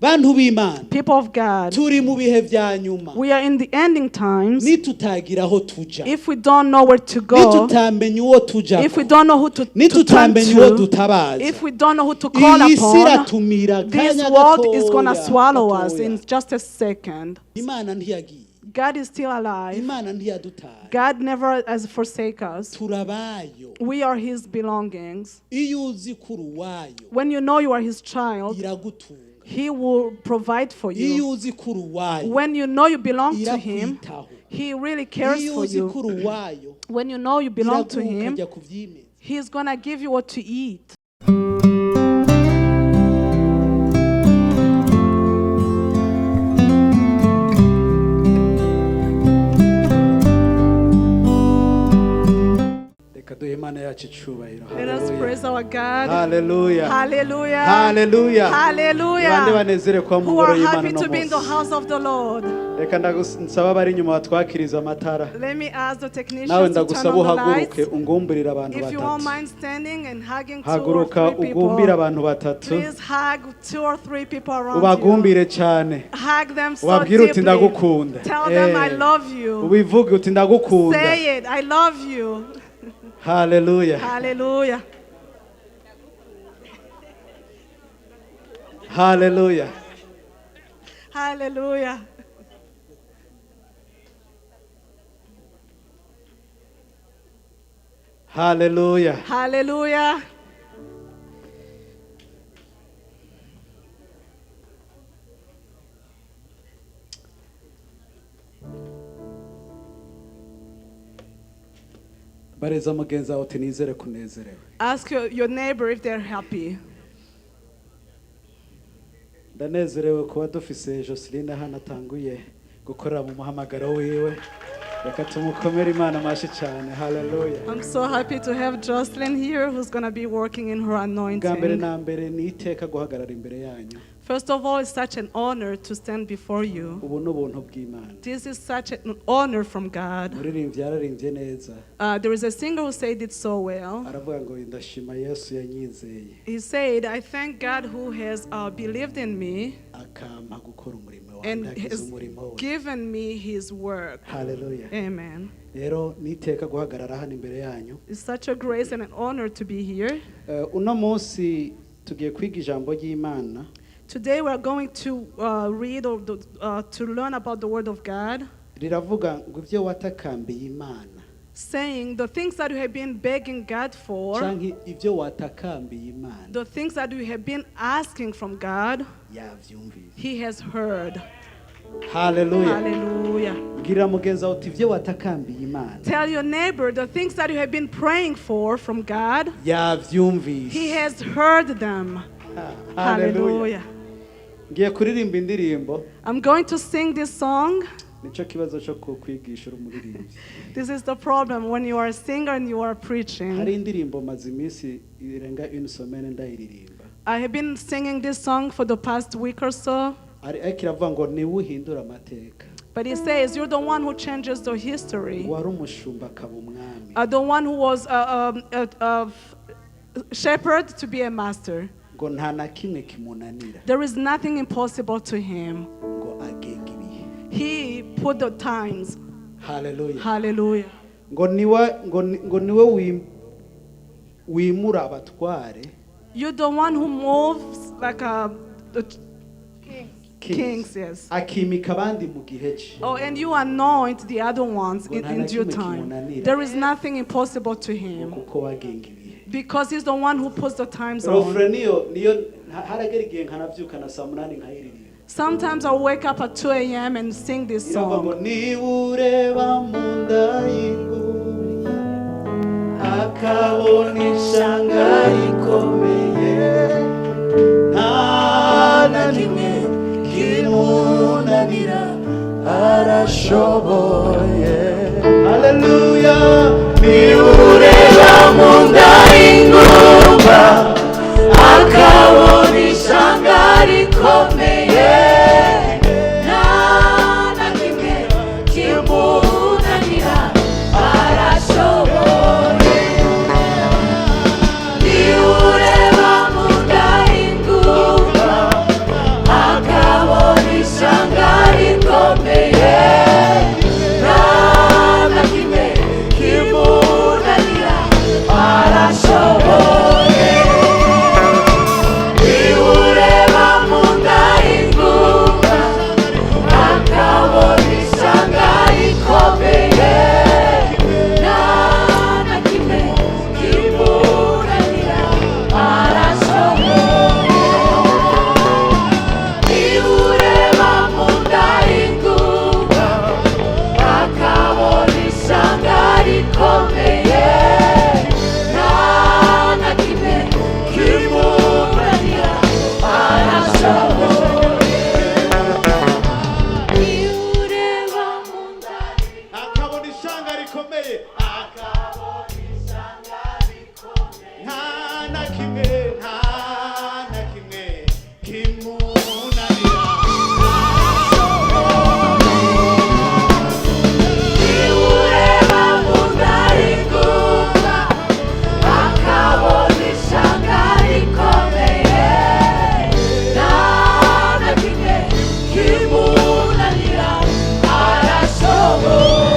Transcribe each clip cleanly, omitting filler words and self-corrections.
bantu b'Imana, people of God, turi mu bihe vya nyuma. we are in the ending times. Nitutagira aho tuja, If we don't know where to go, nitutamenya uwo tuja, if we don't know who to turn nitutamenya uwo to, dutabaza, if we don't know who to call iyi si upon, iratumira this kanya world is going to gatoya, swallow us gatoya. in just a second. Imana ntiyagiye, God is still alive. Imana ntiyadutaye, God never has forsake us. turabayo. We are his belongings. Iyo uzi kuri uwayo, When you know you are his child, iragutunga. he will provide for Iyo you. uzi kuri uwayo, When you know you belong to him, irakwitaho. he really cares Iyo for uzi you. kuri uwayo, When you know you belong to iraguha him, ukajya kuvyimeza. he's going to give you what to eat. Imana yacu icubahiro. Let us praise our God. Hallelujah. Hallelujah. Hallelujah. Hallelujah. Bande banezere kwa mu Who ngoro are y'Imana happy no to be in the munsi. house of the Lord. Reka ndagusaba abari inyuma batwakiriza amatara. Let me ask the Nawe technicians to turn ndagusaba on the uhaguruke lights. ungumburire abantu If you won't batatu. mind standing and hugging two or Haguruka three ugumbire people, abantu batatu. please hug 2 or 3 people around you. Ubagumbire cyane. Hug them so Ubabwire uti deeply. ndagukunda. Tell them I love you. Ubivuge uti ndagukunda. Say it, I love you. Hallelujah. Hallelujah. Hallelujah. Hallelujah. Hallelujah. Hallelujah. Bareza mugenzi wawe uti nizere kunezerewe. Ask your neighbor if they're happy. Ndanezerewe kuba dufise Joseline hano atanguye gukorera mu muhamagaro wiwe. Reka tumukomere Imana amashi cyane. Hallelujah. I'm so happy to have Jocelyn here who's going to be working in her Bwa mbere anointing. na mbere ni iteka guhagarara imbere yanyu. First of all, it's such an honor to stand before you. Ubu n'ubuntu bw'Imana. This is such an honor from God. Muririmbyi yararimbye neza. There is a singer who said it so well. Aravuga ngo ndashima Yesu yanyizeye. He said, I thank God who has believed in me Akampa gukora umurimo wanjye, and agize has umurimo we. given me his work. Hallelujah. Amen. Rero niteka guhagarara hano imbere yanyu. It's such a grace and an honor to be here. Uno munsi tugiye kwiga ijambo ry'Imana. Today we are going to read or to learn about the Word of God, Riravuga ngo ibyo watakambiye Imana. saying the things that you have been begging God for, Canke ibyo watakambiye Imana. the things that you have been asking from God, Yavyumvise. He has heard. Hallelujah. Hallelujah. Gira mugenza uti ibyo watakambiye Imana. Tell your neighbor the things that you have been praying for from God, Yavyumvise. He has heard them. Hallelujah. Ngiye kuririmba indirimbo. I'm going to sing this song. Nico kibazo cyo kwigisha umuririmbyi. This is the problem when you are a singer and you are Hari preaching. indirimbo maze iminsi irenga une semaine ndayiririmba. I have been singing this song for the past week or so. Ariko iravuga ngo ni uhindura amateka. But he says, you're the one who changes the history. Wari umushumba akaba umwami. The one who was a shepherd to be a master. Ngo nta na kimwe kimunanira. There is nothing impossible to him. Ngo agenga ibihe. He put the times. Hallelujah. Hallelujah. Ngo niwe wimura abatware. You're the one who moves like the kings, yes. Akimika abandi mu gihe cye. Oh, and you anoint the other ones in due time. There is nothing impossible to him. Kuko wagenga ibihe. Because he's the one who puts the times on. Rofre niyo haragera igihe nkanavyuka na saa 8 nkayiririmba. Sometimes I'll wake up at 2 a.m. and sing this Iravuga ngo song. ni ureba mu nda y'ingurube akabona ishanga rikomeye nta na rimwe kimunanira arashoboye. Hallelujah. Ni ureba mu nda y'ingurube akabona ishanga rikomeye nta na rimwe kimunanira arashoboye. Ni ureba mu nda y'ingurube akabona rikomeye nta na kimwe kimunanira arashoboye niwureba mu nda y'ingunga akabona ishyanga rikomeye nta na kimwe kimunanira arashoboye niwureba mu nda y'ingunga akabona ishyanga rikomeye nta na kimwe kimunanira arashoboye niwureba mu nda akabona ishyanga rikomeye akabona ishyanga rikomeye nta na kimwe kimunanira niwureba mu nda y'ingunga akabona ishyanga rikomeye nta na kimwe kimunanira arashoboye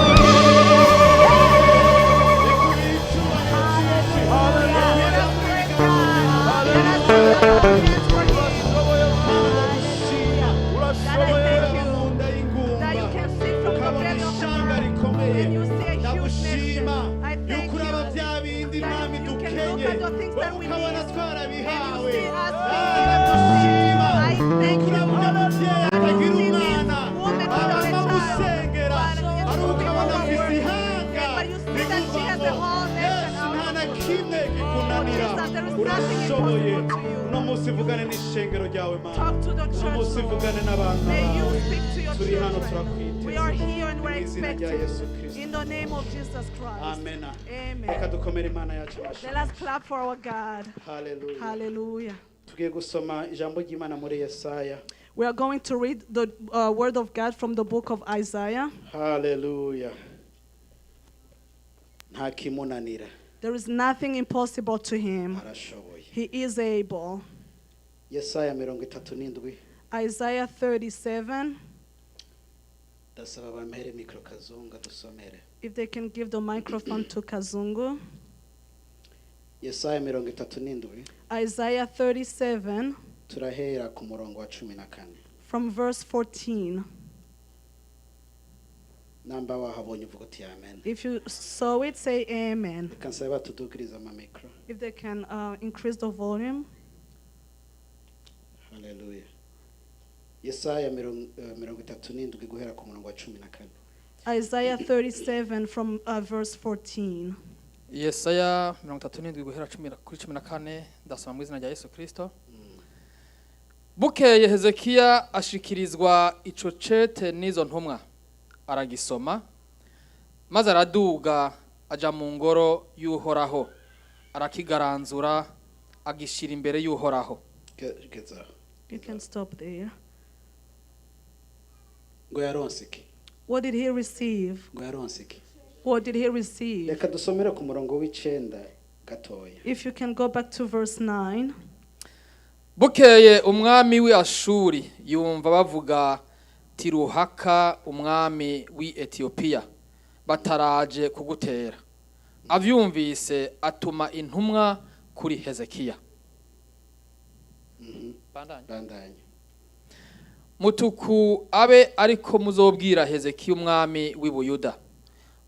That you can see from the belly of the man and you see a huge nation. I thank you that you can look at the things that we need and you see us being. I thank you for the woman without a child. But you see that she has a whole nation out of her. Jesus, there is nothing impossible to you. uno munsi vugane n'ishengero ryawe mana Talk to the uno church, munsi Lord. vugane n'abantu May you bawe speak to your turi hano children. turakwiteze We are here and we're mu izina rya Yesu expecting. Kristo. In the name of Jesus Christ. Amen. Amen. Reka dukomere Imana yacu Let amashyi. us clap for our God. Hallelujah. Hallelujah. Tugiye gusoma ijambo ry'Imana muri Yesaya. We are going to read the word of God from the book of Isaiah. Hallelujah. Nta kimunanira There is nothing impossible to him. arashoboye. He is able. Yesaya 37 Isaiah 37. ndasaba bampere mikro kazunga dusomere. If they can give the microphone to Kazungu. Yesaya 37 Isaiah 37 turahera ku murongo wa 14. from verse 14. Namba wahabonye uvuga uti amen. If you saw it, say amen. Reka nsabe batudugiriza ama mikro. If they can increase the volume. Hallelujah. Yesaya 37 guhera ku murongo wa 14. Isaiah 37 from verse 14. Yesaya 37 guhera kuri 14 ndasoma mu izina rya Yesu Kristo. Bukeye Hezekiya ashikirizwa ico cete n'izo ntumwa aragisoma maze araduga aja mu ngoro y'Uhoraho arakigaranzura agishira imbere y'Uhoraho. You can stop there. Ngo yaronse iki? What did he receive? Ngo yaronse iki? What did he receive? Reka dusomere ku murongo w'icenda gatoya. If you can go back to verse 9. Bukeye umwami w'Ashuri yumva bavuga Tiruhaka umwami w'Etiyopiya bataraje kugutera. Avyumvise atuma intumwa kuri Hezekiya. Bandanye. Mutuku abe ariko muzobwira Hezekiya umwami w'Ibuyuda.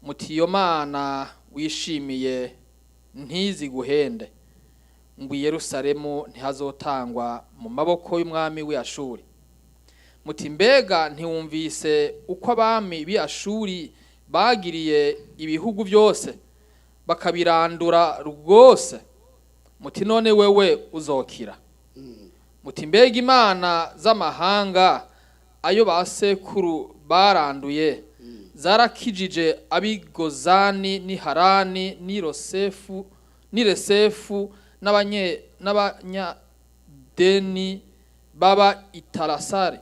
Muti iyo mana wishimiye ntizi guhende. Ngo Yerusalemu ntihazotangwa mu maboko y'umwami w'Ashuri. Muti mbega ntiwumvise uko abami b'Ashuri bagiriye ibihugu byose bakabirandura rwose. Muti none wewe uzokira. Muti mbega imana z'amahanga ayo basekuru baranduye zarakijije abigozani ni Harani ni Resefu n'abanyadeni baba Itarasari.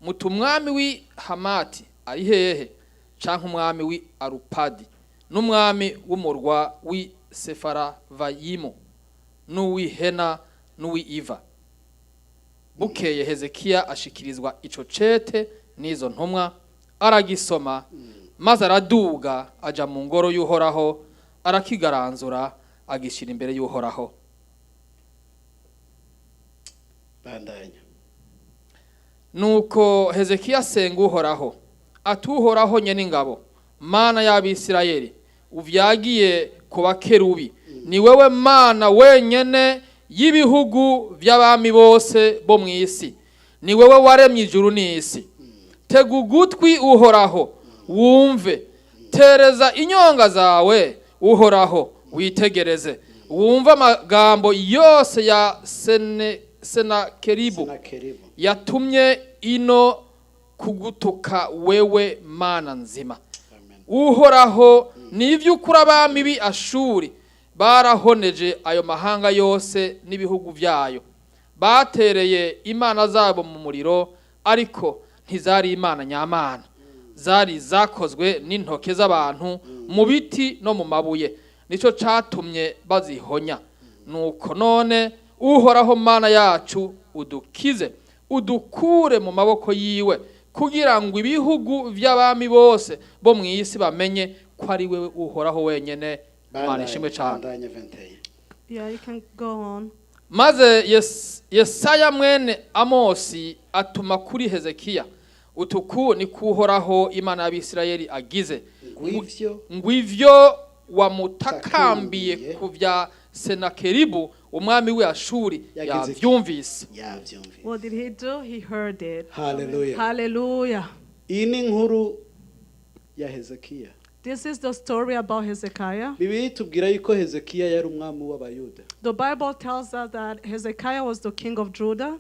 Muti umwami w'i Hamati ari hehe canke umwami w'i Arupadi n'umwami w'umurwa w'i Sefaravayimu n'uw'i Hena n'uw'i Iva. Bukeye Hezekiya ashikirizwa ico cete n'izo ntumwa aragisoma maze araduga aja mu ngoro y'Uhoraho arakigaranzura agishira imbere y'Uhoraho. bandanya. Nuko Hezekiya asenga Uhoraho ati Uhoraho nyene ingabo mana y'Abisirayeli uvyagiye ku bakerubi ni wewe mana wenyene y'ibihugu by'abami bose bo mu isi ni wewe waremye ijuru n'isi. Tega ugutwi Uhoraho wumve, tereza inyonga zawe Uhoraho witegereze, wumve amagambo yose ya Senakeribu yatumye ino kugutuka wewe mana nzima. Uhoraho n'ivy'ukuri abami bi Ashuri barahoneje ayo mahanga yose n'ibihugu byayo, batereye imana zabo mu muriro ariko ntizari imana nyamana, zari zakozwe n'intoke z'abantu mu biti no mu mabuye, nico catumye bazihonya. Nuko none Uhoraho mana yacu udukize, udukure mu maboko yiwe, kugira ngo ibihugu by'abami bose bo mu isi bamenye ko ari wewe Uhoraho wenyene. Imana ishimwe cyane. Yeah, you can go on. Maze Yesaya mwene Amosi atuma kuri Hezekiya utuku ni kuhoraho Imana y'Abisirayeli agize ngwivyo wamutakambiye kuvya Senakeribu umwami we Ashuri yavyumvise. What did he do? He heard it. Hallelujah. Hallelujah. Iyi ni inkuru ya Hezekiya. This is the story about Hezekiah. Bibiliya itubwira yuko Hezekiya yari umwami w'Abayuda. The Bible tells us that Hezekiah was the king of Judah.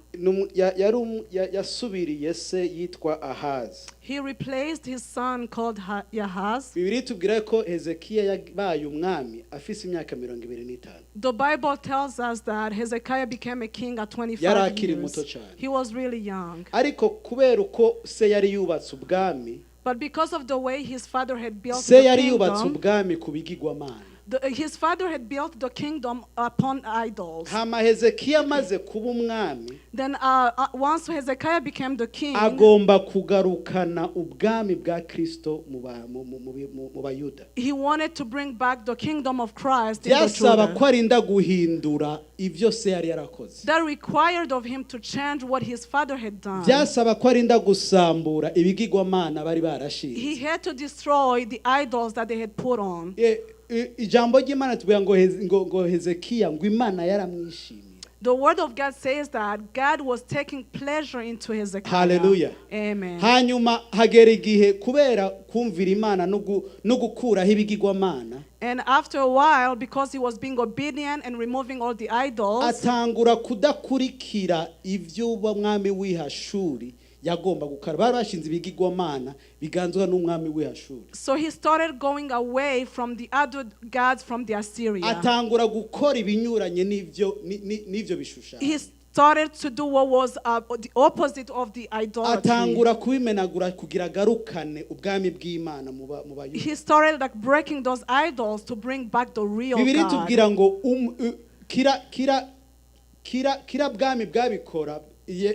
Yasubiriye se yitwa Ahaz. He replaced his son called Ahaz. Bibiliya itubwira ko Hezekiya yabaye umwami afise imyaka 25. The Bible tells us that Hezekiah became a king at 25 years. He was really young. Ariko kubera uko se yari yubatse ubwami, but because of the way his father had built se the yari yubatse kingdom, ubwami kubigirwamana. His father had built the kingdom upon idols. Hama Hezekiya maze kuba umwami, then once Hezekiah became the king, agomba kugarukana ubwami bwa Kristo mu Bayuda. He wanted to bring back the kingdom of Christ in the Yasaba Judah. ko arinda guhindura ivyo se yari yarakoze. That required of him to change what his father had done. Byasaba ko arinda gusambura ibigirwamana bari barashinze. He had to destroy the idols that they had put on. Jambo ry'Imana tuvuga ngo Hezekiya ngo Imana yaramwishimiye. The word of God says that God was taking pleasure into Hezekiah. Hallelujah. Amen. Hanyuma hagera igihe kubera kumvira Imana no gukuraho ibigirwamana. And after a while, because he was being obedient and removing all the idols, atangura kudakurikira ivyo umwami w'Ashuri yagomba gukora. Bari bashinze ibigirwamana biganzwa n'umwami w'Ashuri. So he started going away from the other gods from the Assyria. Atangura gukora ibinyuranye n'ivyo bishushanyo. He started to do what was the opposite of the idolatry. Atangura kubimenagura kugira garukane ubwami bw'Imana mu Bayuda. He started like breaking those idols to bring back the real Bibiliya God. tubwira ngo kira bwami bwabikora,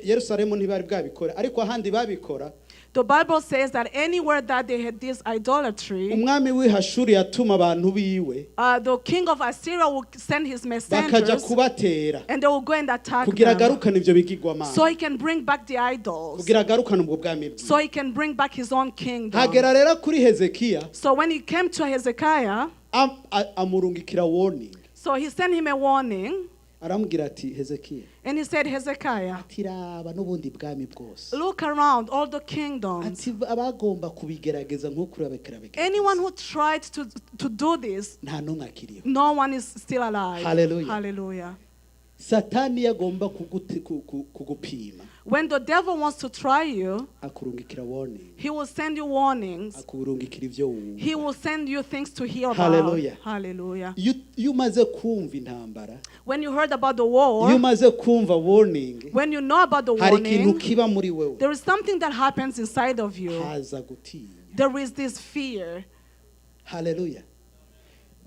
Yerusalemu ntibari bwabikora, ariko ahandi babikora. The Bible says that anywhere that they had this idolatry, umwami w'Ashuri yatuma abantu biwe, the king of Assyria will send his bakaja messengers kubatera and they will go and attack kugira them garukane ivyo bigirwamana, so he can bring back the idols, kugira garukane ubwo bwami bwiwe. so he can bring back his own kingdom. Hagera rero kuri Hezekiya, So when he came to Hezekiah, amurungikira warning. so he sent him a warning Aramubwira ati Hezekiya, and he said, Hezekiah, tiraba n'ubundi bwami bwose. look around all the kingdoms. Ati abagomba kubigerageza nko kurabekera. Anyone who tried to do this, nta numwe akiriho. no one is still alive. Hallelujah. Hallelujah. Satani yagomba kugupima. When the devil wants to try you, akurungikira warning. he will send you warnings. Akurungikira ivyo wumva. He will send you things to hear about. Hallelujah. Hallelujah. You maze kumva intambara, When you heard about the war, you maze kumva warning, when you know about the hari ikintu warning, kiba muri wewe. there is something that happens inside of you. Haza gutinya. There is this fear. Hallelujah.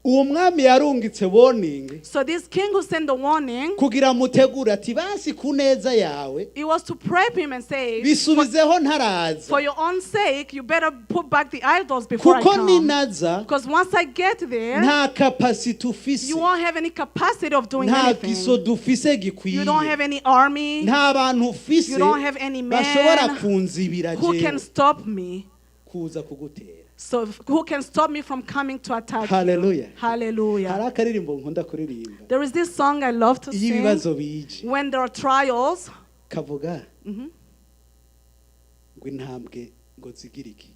uwo mwami yarungitse warning So this king who sent the warning, kugira mutegure ati basi ku neza yawe it was to prep him and say, bisubizeho ntaraza for your own sake, you better put back the idols before I kuko come. ninaza Because once I get there, nta capacity ufise you won't have any capacity of doing nta anything. giso dufise You don't gikwiye have any army nta bantu ufise You don't have any man bashobora kunzibira who can jewe stop me. kuza kugutera. So who can stop me from coming to attack Hallelujah. you? Hallelujah. hari akaririmbo nkunda kuririmba There is this song I love to iyo sing ibibazo bije when there are trials. kavuga ngo intambwe ngo zigira iki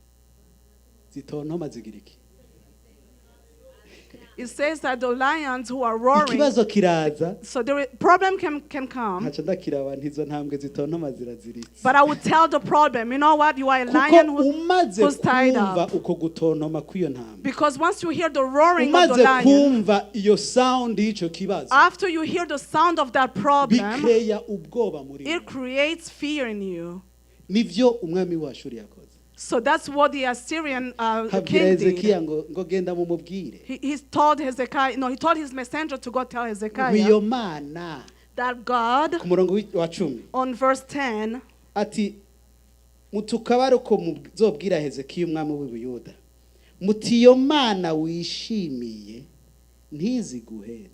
zitontoma zigira iki It says that the lions who are roaring, ikibazo kiraza so the problem can come. ntaca ndakiraba ntizo ntambwe zitontoma ziraziritse But I would tell the problem, you know what? You are a kuko lion umaze who's tied kumva up. uko gutontoma kw'iyo ntambwe Because once you hear the roaring of the umaze lion, kumva iyo sound y'icyo kibazo after you hear the sound of that problem, bikeya ubwoba muri it creates fear in you. nivyo umwami wa Ashuri yakoze So that's what the Assyrian habwira king did. Hezekiya ngo genda mumubwire He told Hezekiah, no, he told his messenger to go tell ngo Hezekiah iyo mana that God, ku murongo wa 10 on verse 10, ati mutukabare uko muzobwira Hezekiya umwami w'Ubuyuda muti iyo mana wishimiye ntiziguhende.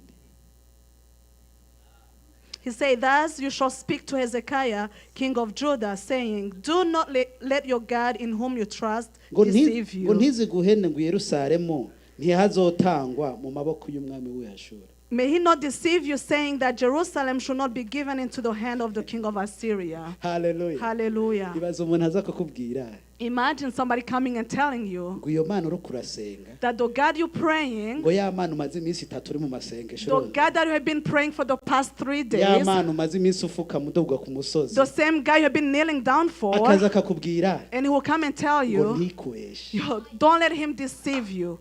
he said, thus you shall speak to Hezekiah, king of Judah, saying, do not let your God in whom you trust deceive ngo you. ntiziguhende ngo Yerusalemu ntihazotangwa mu maboko y'umwami w'Ashuri. May he not deceive you, saying that Jerusalem should not be given into the hand of the king of Assyria. Hallelujah. Hallelujah. Ibazo umuntu aza kukubwira Imagine somebody coming and telling you ngo iyo mana uri kurasenga that the God you're praying, ngo ya mana umaze iminsi 3 uri mu masengesho the God that you have been praying for the past 3 ya days, mana umaze iminsi ufuka mudobwa ku musozi the same guy you have been kneeling down for, akaza akakubwira and he will come and tell ngo you, ntikweshe. don't let him deceive you.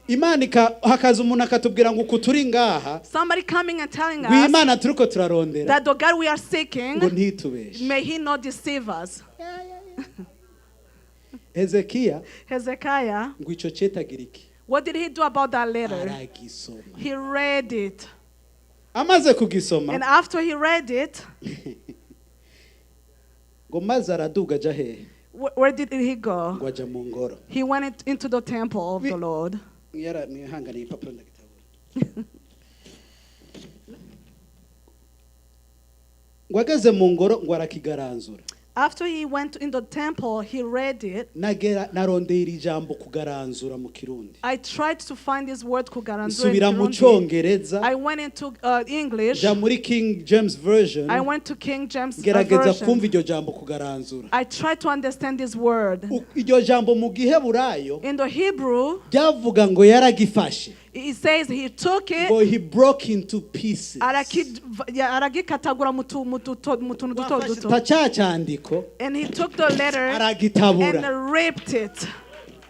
Imana hakaza umuntu akatubwira ngo uku turi ngaha Somebody coming and telling ngo us Imana turiko turarondera that the God we are seeking, ngo ntitubeshe. may he not deceive us. Hezekiya Hezekiah, ngo ico cetagira iki what did he do about that letter? aragisoma He read it. amaze kugisoma And after he read it, ngo maze araduga aja hehe where did he go? ngo aja mu ngoro He went into the temple of the Lord. nihanganiye ipapuro ndagitabura ngo ageze mu ngoro ngo arakigaranzura. After he went in the temple, he read it. narondeye iri jambo kugaranzura mu Kirundi I tried to find this word kugaranzura in nsubira mu Kirundi. Congereza I went into English. ja muri King James Version I went to King James gerageza version. kumva iryo jambo kugaranzura. I tried to understand this word. Iryo jambo mu Giheburayo In the Hebrew, ryavuga ngo yaragifashe it says he took it, ngo he broke into pieces aragikatagura mu tuntu duto duto. tacyacandiko And he took the letter aragitabura and ripped it.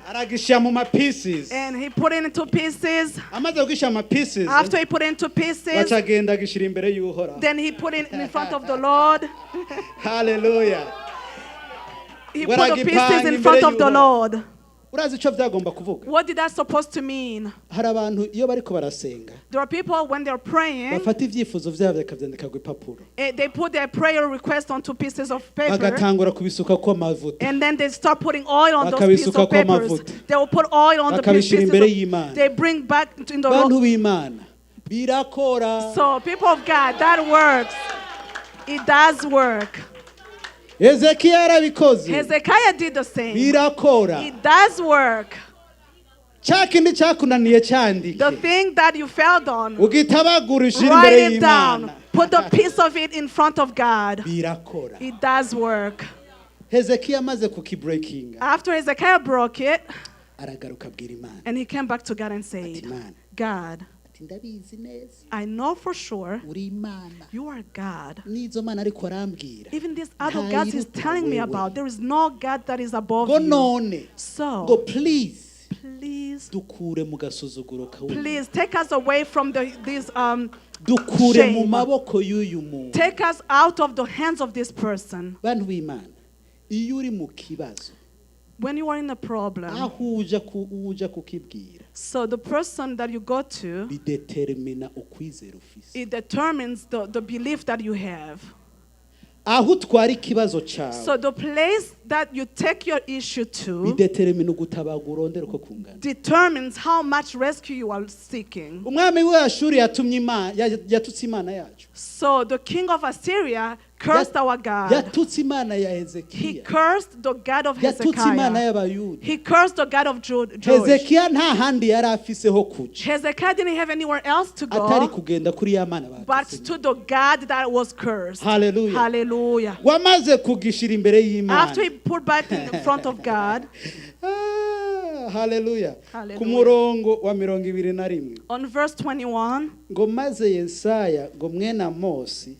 aragishyira mu ma pieces And he put it into pieces. amaze kugishyira mu pieces After he put it into pieces, bacagenda agishyira imbere y'Uhoraho. then he put it in front of the Lord. Hallelujah. He put the pieces in front of the Lord. urazi icyo byagomba kuvuga What did that supposed to mean? hari abantu iyo bariko barasenga There are people when they're praying, bafata ibyifuzo byabo bakabyandika ku ipapuro they put their prayer request onto pieces of paper. bagatangura kubisuka ko amavuta And then they start putting oil on those pieces bakabisuka of ko papers. amavuta They will put oil on the bakabishyira pieces. imbere y'Imana. They bring back in the bantu road. b'Imana birakora. So people of God, that works. It does work. Hezekiya yarabikoze Hezekiah did the same. birakora. It does work. cya kindi cyakunaniye cyandike The thing that you failed on, ugitabagura ushyira imbere write it down. y'Imana Put the piece of it in front of God. birakora. It does work. Hezekiya amaze kukibreakinga After Hezekiah broke it, aragaruka abwira Imana and he came back to God and ati said, Imana God, ati ndabizi neza I know for sure uri Imana you are God. n'izo mana ariko arambwira Even these other Nta gods he's yiruta telling me wewe. about, there is no God that is above ngo you. none ngo So, please please, dukure mu gasuzuguro kawe please take us away from these dukure mu shame. maboko y'uyu muntu. Take us out of the hands of this person. bantu b'Imana iyo uri mu kibazo when you are in a problem, aho uja kukibwira so the person that you go to, bidetermina ukwizera ufise. it determines the belief that you have. Aho utwara ikibazo cyawe So the place that you take your issue to bidetermina ugutabaga urondera uko kungana. determines how much rescue you are seeking. Umwami w'Ashuri yatutse Imana yacu. So the king of Assyria cursed our God. Yatutse Imana ya He Hezekiya. cursed the God of Yatutse Imana Hezekiya. y'Abayuda. He cursed the God of Judah. Hezekiya nta handi yari afise ho kuja Hezekiah didn't have anywhere else to atari go kugenda kuri ya Mana but batutse. to the God that was cursed. Hallelujah. Hallelujah. Wamaze kugishira imbere y'Imana. After he put back in front of God, Hallelujah. Hallelujah. Ku murongo wa 21 on verse 21, ngo maze Yesaya ngo mwene Amosi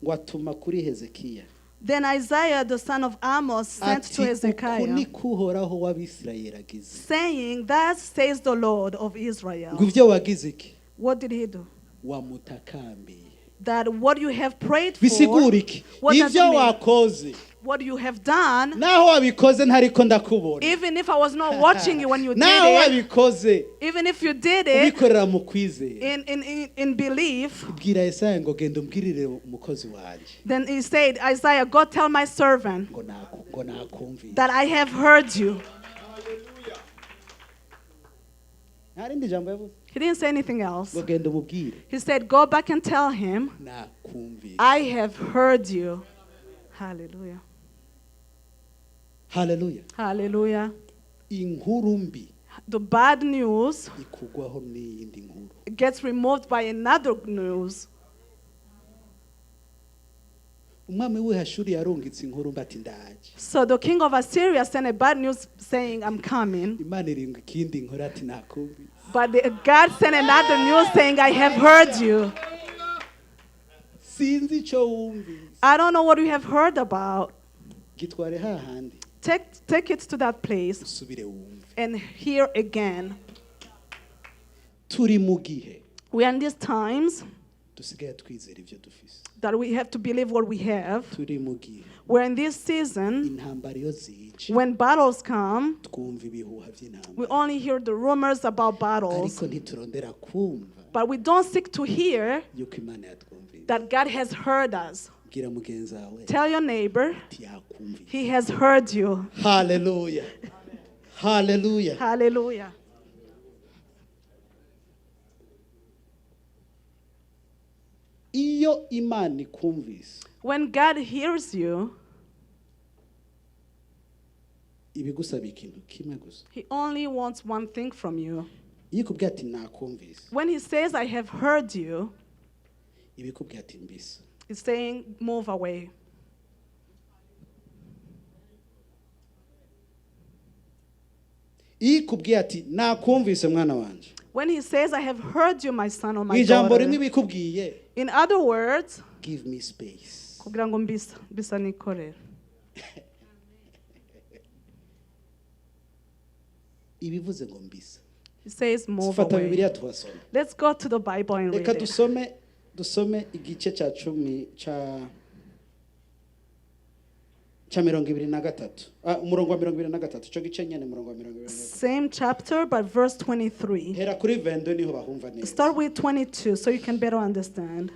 ngo atuma kuri Hezekiya then Isaiah the son of Amos sent to ati uku Hezekiah, niko Uhoraho w'Abisirayeli agize. saying, thus says the Lord of Israel. Ngo ivyo wagize iki? What did he do? Wamutakambiye. That what you have prayed for, Bisigura iki? what does it Ivyo mean? wakoze What you have done, naho wabikoze ntariko ndakubona. even if I was not watching you when you did Naho it, wabikoze even if you did it ubikorera mu kwizera. in belief, Bwira Yesaya ngo genda umbwirire umukozi wanje then he said, Isaiah, go tell my servant ngo nakumvire. that I have heard you. Nta rindi jambo yavuze. He didn't say anything else. Ngo genda umubwire He said, go back and tell him, nakumvire. I have heard you. Hallelujah. Hallelujah. Hallelujah. Inkuru mbi The bad news ikugwaho n'iyindi nkuru. gets removed by another news. Umwami w'Ashuri yarungitse inkuru mbi ati ndaje. So the king of Assyria sent a bad news saying, I'm coming. Imana iringa ikindi nkuru ati nakumvire. But God sent another news saying, I have heard you. Sinzi ico wumvise. I don't know what you have heard about. Gitware hahandi Take it to that place usubire wumve. and hear again. Turi mu gihe We are in these times dusigaye twizera ivyo dufise. that we have to believe what we have. Turi mu gihe We're in this season intambara iyo zije when battles come, twumva ibihuha we vy'intambara only hear the rumors about battles, ariko ntiturondera kumva but we don't seek to hear yuko Imana yatwumvise. that God has heard us. Bwira mugenzi wawe Tell your neighbor, ati yakumvise. he has heard you. Hallelujah. Hallelujah. Hallelujah. Iyo Imana ikumvise When God hears you, ibigusaba ikintu kimwe gusa. he only wants one thing from you. Iyo ikubwiye ati nakumvise When he says, I have heard you, ibikubwiye ati mbisa. he's saying, move away. Iyo ikubwiye ati nakumvise mwana wanje When he says, I have heard you, my son or my ijambo rimwe daughter, ibikubwiye in other words, give me space. kugira ngo mbisa nikorere. Ibivuze ngo mbisa. He says, move Fata Bibiliya away. tuhasome. Let's go to the Bible and read Reka it. dusome igice cya 10 cya 23. Umurongo wa 23. Cyo gice nyene umurongo wa 23. Same chapter, but verse 23. Hera kuri 22 niho bahumva neza. Start with 22 so you can better understand.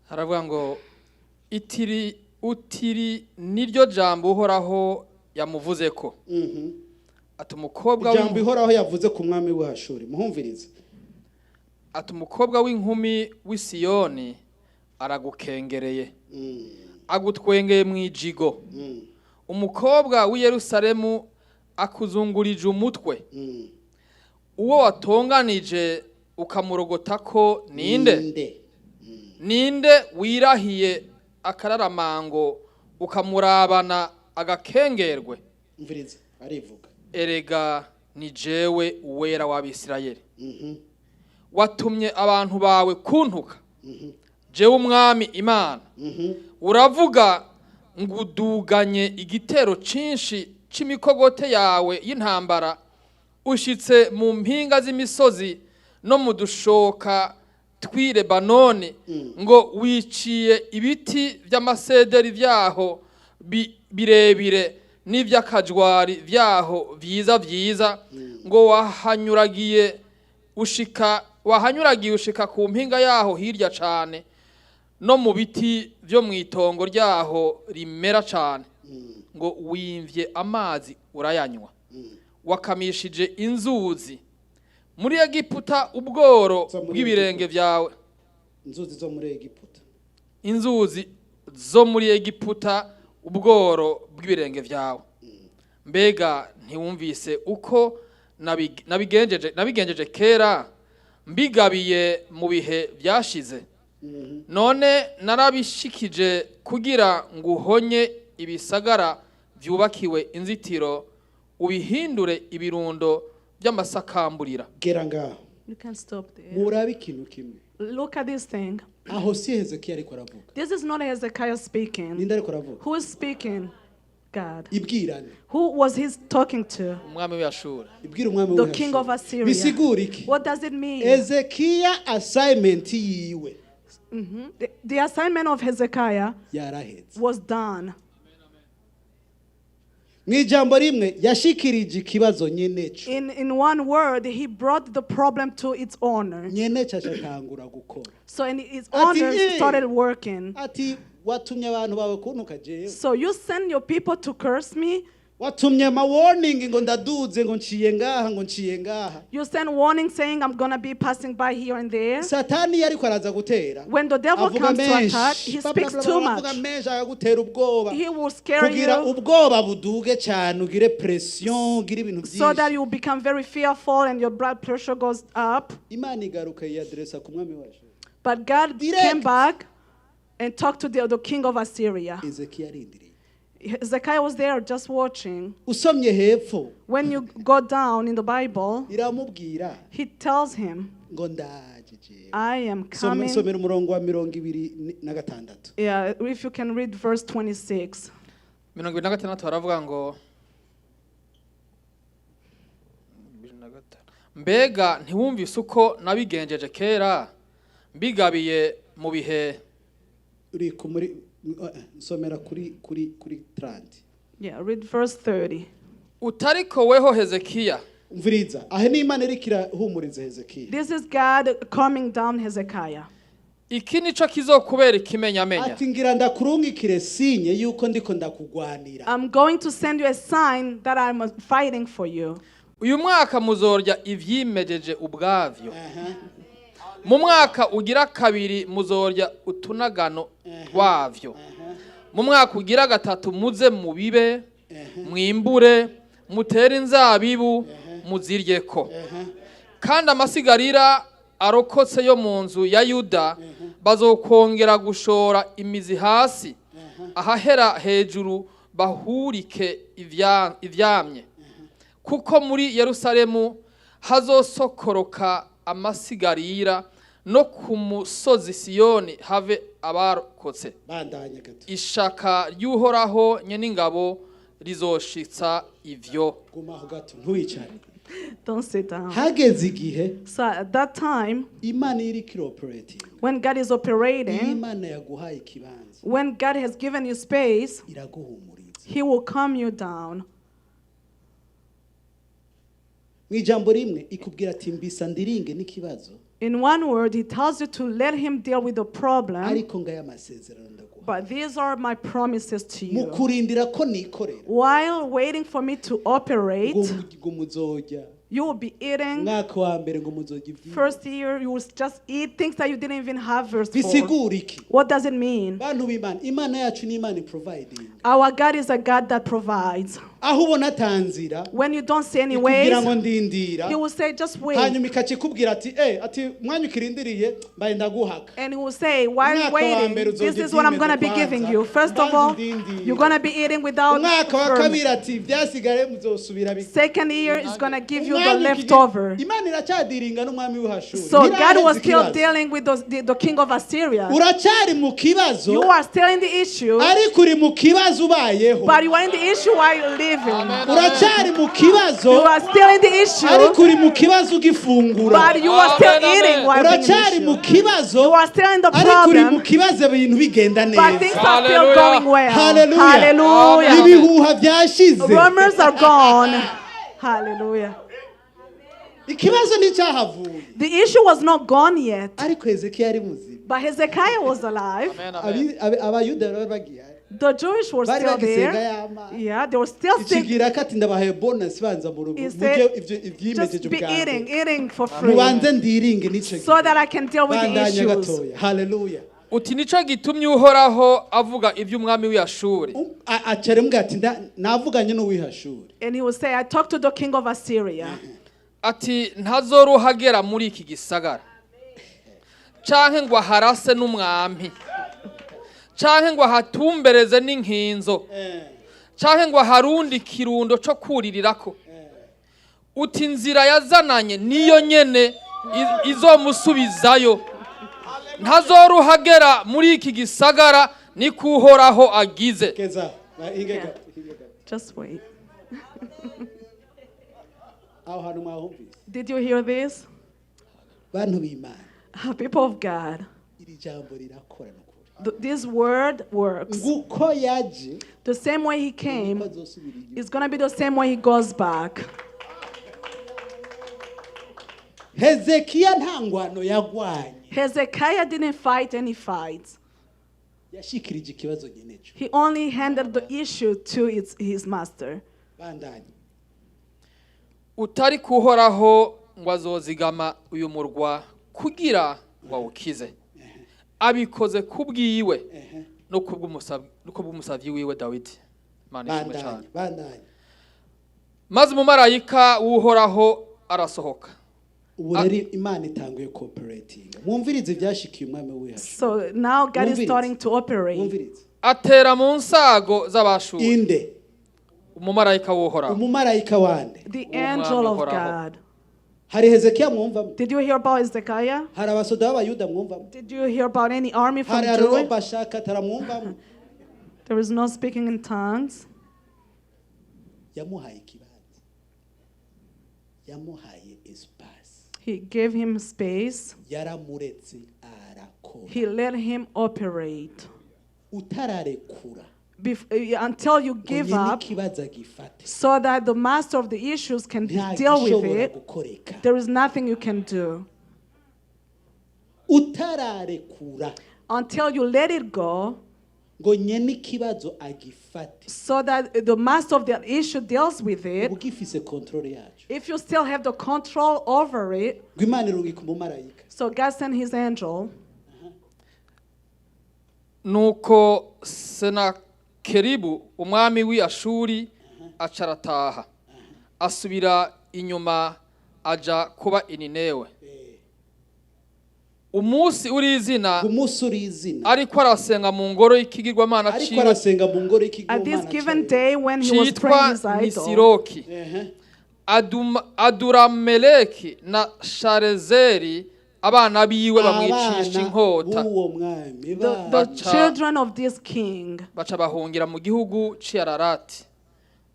haravuga ngo utiri niryo jambo Uhoraho yamuvuze ko ati umukobwa Ijambo Ihoraho yavuze ku mwami w'Ashuri. Muhumvirize. ati umukobwa w'inkumi w'Isiyoni aragukengereye agutwengeye mu ijigo umukobwa w'i Yerusalemu akuzungurije umutwe uwo watonganije ukamurogota ko ninde wirahiye akararamango ukamurabana agakengerwe. Mvirize arivuga. Erega ni jewe uwera w'Abisirayeli watumye abantu bawe kuntuka jewe umwami Imana uravuga nguduganye igitero cinshi c'imikogote yawe y'intambara ushitse mu mpinga z'imisozi no mu dushoka twi Lebanoni ngo wiciye ibiti vy'amasederi vyaho birebire n'ivy'akajwari vyaho vyiza ngo wahanyuragiye ushika ku mpinga yaho hirya cane no mu biti vyo mw'itongo ryaho rimera cane ngo wimvye amazi urayanywa wakamishije inzuzi muri Egiputa ubworo bw'ibirenge vyawe inzuzi zo muri Egiputa inzuzi zo muri Egiputa ubworo bw'ibirenge vyawe mbega ntiwumvise uko nabigenjeje kera mbigabiye mu bihe byashize none narabishikije kugira ngo uhonye ibisagara byubakiwe inzitiro ubihindure ibirundo by'amasakamburira gera ngaho You can stop there. murabe ikintu kimwe Look at this thing. aho si Hezekiya ariko aravuga This is not Hezekiah speaking. ninde ariko aravuga Who is speaking? God. ibwirane Who was he talking to? umwami w'Ashuri ibwira umwami The king of Assyria. bisigura iki What does it mean? Hezekiya assignment yiwe The assignment of Hezekiah yarahetse was done. mw'ijambo rimwe yashikirije ikibazo nyeneco In one word, he brought the problem to its owner. nyeneco acatangura gukora So and its Ati, owner eh. started working. ati watumye abantu bawe kuntuka jewe So you send your people to curse me. watumye ama warning ngo ndaduze ngo nciye ngaha You send warning saying I'm gonna be passing by here and there. satani yariko araza gutera When the devil avuga comes to menshi. attack, he Bla, bla, speaks bla, too bla, avuga much. menshi akagutera ubwoba He will scare kugira you ubwoba buduge cyane ugire pression ugire ibintu so that byinshi you become very fearful and your blood pressure goes up. imana igaruka yadresa ku mwami wacu But God Direct. came back and talked to the king of Assyria. Hezekiya arindiriye Hezekiah was there just watching. usomye hepfo When you go down in the Bible, iramubwira he tells him, ngo ndaje jewe I am coming. somera umurongo wa 26 Yeah, if you can read verse 26. 26 baravuga ngo mbega ntiwumvise uko nabigenjeje kera mbigabiye mu bihe uri kumuri somera kuri 30 Yeah, read verse 30. utariko weho Hezekiya umviriza ahe ni imana iriko irahumuriza Hezekiya This is God calming down Hezekiah. iki nico kizokubera ikimenyamenya ati ngira ndakurungikire sinye yuko ndiko ndakugwanira I'm going to send you a sign that I'm fighting for you. uyu mwaka muzorya ivyimejeje ubwavyo mu mwaka ugira kabiri muzorya utunagano wavyo mu mwaka ugira gatatu muze mubibe mwimbure mutere inzabibu muziryeko kandi amasigarira arokotse yo mu nzu ya Yuda bazokongera gushora imizi hasi ahahera hejuru bahurike ivyamye kuko muri Yerusalemu hazosokoroka amasigarira no ku musozi Siyoni have abarokotse bandanye gato ishaka ry'Uhoraho nyeningabo rizoshitsa ivyo gumaho gato ntwicare Don't sit down. hageze igihe So at that time, imana iriko operating when God is operating, imana yaguhaye ikibanza when God has given you space, iraguhumuriza He will calm you down. mw'ijambo rimwe ikubwira ati mbisa ndiringe n'ikibazo In one word, He tells you to let Him deal with the problem. ariko ngaya amasezerano ndaguha But these are my promises to mu you. kurindira ko nikorera While waiting for me to operate, ngo muzojya you will be eating. mwaka wa mbere ngo muzojya ibyiza First year, you will just eat things that you didn't even have verse 4. bisigura iki What does it mean? bantu b'imana imana yacu ni imana providing Our God is a God that provides. aho ubona atanzira When you don't see any ikubwira ngo ways, ndindira He will say, just wait. hanyuma ikakikubwira ati ati mwanya ukirindiriye mbaye ndaguhaka And He will say, while Umwaka wa waiting, mbere this uzojya is what I'm going to be ibyimeza giving kwanza, you. First of mbanza all, undindire. you're going to be eating without umwaka wa firm. kabiri ati byasigaye muzosubira Second year is going to give you the Umwami iki gihe- leftover. imana iracyadiringa n'umwami w'Ashuri So God Ntiraheza was still ikibazo. dealing with the king of Assyria. uracyari mu kibazo You are still in the issue, ariko uri mu kibazo ubayeho but you are in the issue while you're living. Amen. uracyari mu You kibazo are still in the issue, ariko uri mu kibazo ugifungura but you are still Amen, amen. eating while being in the uracyari mu issue. kibazo You are still in the ariko uri mu problem, kibazo ibintu bigenda but things neza are still Hallelujah. going well. Hallelujah. Hallelujah. ibihuha byashize Rumors are gone. Hallelujah. ikibazo nticyahavuye The issue was not gone yet, ariko Hezekiya yari muzima but Hezekiah was alive. Amen, amen. abayuda bari bagihari The Jewish were bari still bagisenga there. y'amazi Yeah, they were still sick. ikigira ko ati ndabahaye bonus banza mu rugo He mujye said, ibyimejeje Just be ubwanjye eating for free, mubanze ndiringe n'icyo so that I can deal with the bandanya issues. gatoya haleluya uti nicyo gitumye uhoraho avuga iby'umwami w'Ashuri. acerembwa ati navuganye n'uwihashuri And he will say, I talked to the king of Assyria. Ati ntazoruhagera muri iki gisagara canke ngo aharase n'umwami canke ngo ahatumbereze n'inkinzo canke ngo aharundi kirundo co kuririrako. Uti inzira yazananye niyo nyene izomusubizayo. Ntazoruhagera muri iki gisagara ni kuhoraho agize. keza Yeah. Just wait. aho hantu mwahumvise Did you hear this? bantu b'Imana People of God, iri jambo rirakora n'ukuri this word works. nguko yaje The same way he came nguko azosubira inyuma is going to be the same way he goes back. Hezekiya nta ngwano yagwanye Hezekiah didn't fight any fights. yashikirije ikibazo nyeneco He only handed the issue to his master. bandanye Utari kuhoraho ngo azozigama uyu murwa kugira ngo awukize. Abikoze kubwiwe no kubw'umusavyi wiwe Dawidi. Imana ishimwe cyane. bandanye Maze umumarayika w'Uhoraho arasohoka. ubu rero Imana itanguye cooperating mwumvirize ibyashikiye umwami w'Ashuri So now God is starting to operate. mwumvirize Atera mu nsago z'Abashuri. inde Umumarayika w'Uhoraho. umumarayika wande The angel of God. hari Hezekiya mwumvamo Did you hear about Hezekiah? hari abasoda b'abayuda mwumvamo Did you hear about any army from hari Judah? bashaka taramwumvamo There is no speaking in tongues. yamuhaye ikibanza yamuhaye espace He gave him space. yaramuretse arakora He let him operate. utararekura Until you give ngo up, n'ikibazo agifate so that the master of the issues can nta deal with gishobora it, gukoreka there is nothing you can do. utararekura Until you let it go, ngo nyene ikibazo agifate so that the master of the issue deals with it. uba ugifise kontrole yacu If you still have the control over it, ngo Imana irungika umumarayika so God sent his angel. Nuko Senakeribu umwami w'Ashuri acarataha. Asubira inyuma aja kuba Ininewe. Umunsi uri izina umunsi uri izina ariko arasenga mu ngoro y'ikigirwamana ariko ciwe arasenga mu ngoro At this y'ikigirwamana given day when he was praying citwa his idol, Nisiroki. Adurameleki na Sharezeri abana biwe bamwicisha inkota b'uwo mwami the children of this king, baca bahungira mu gihugu c'Ararati.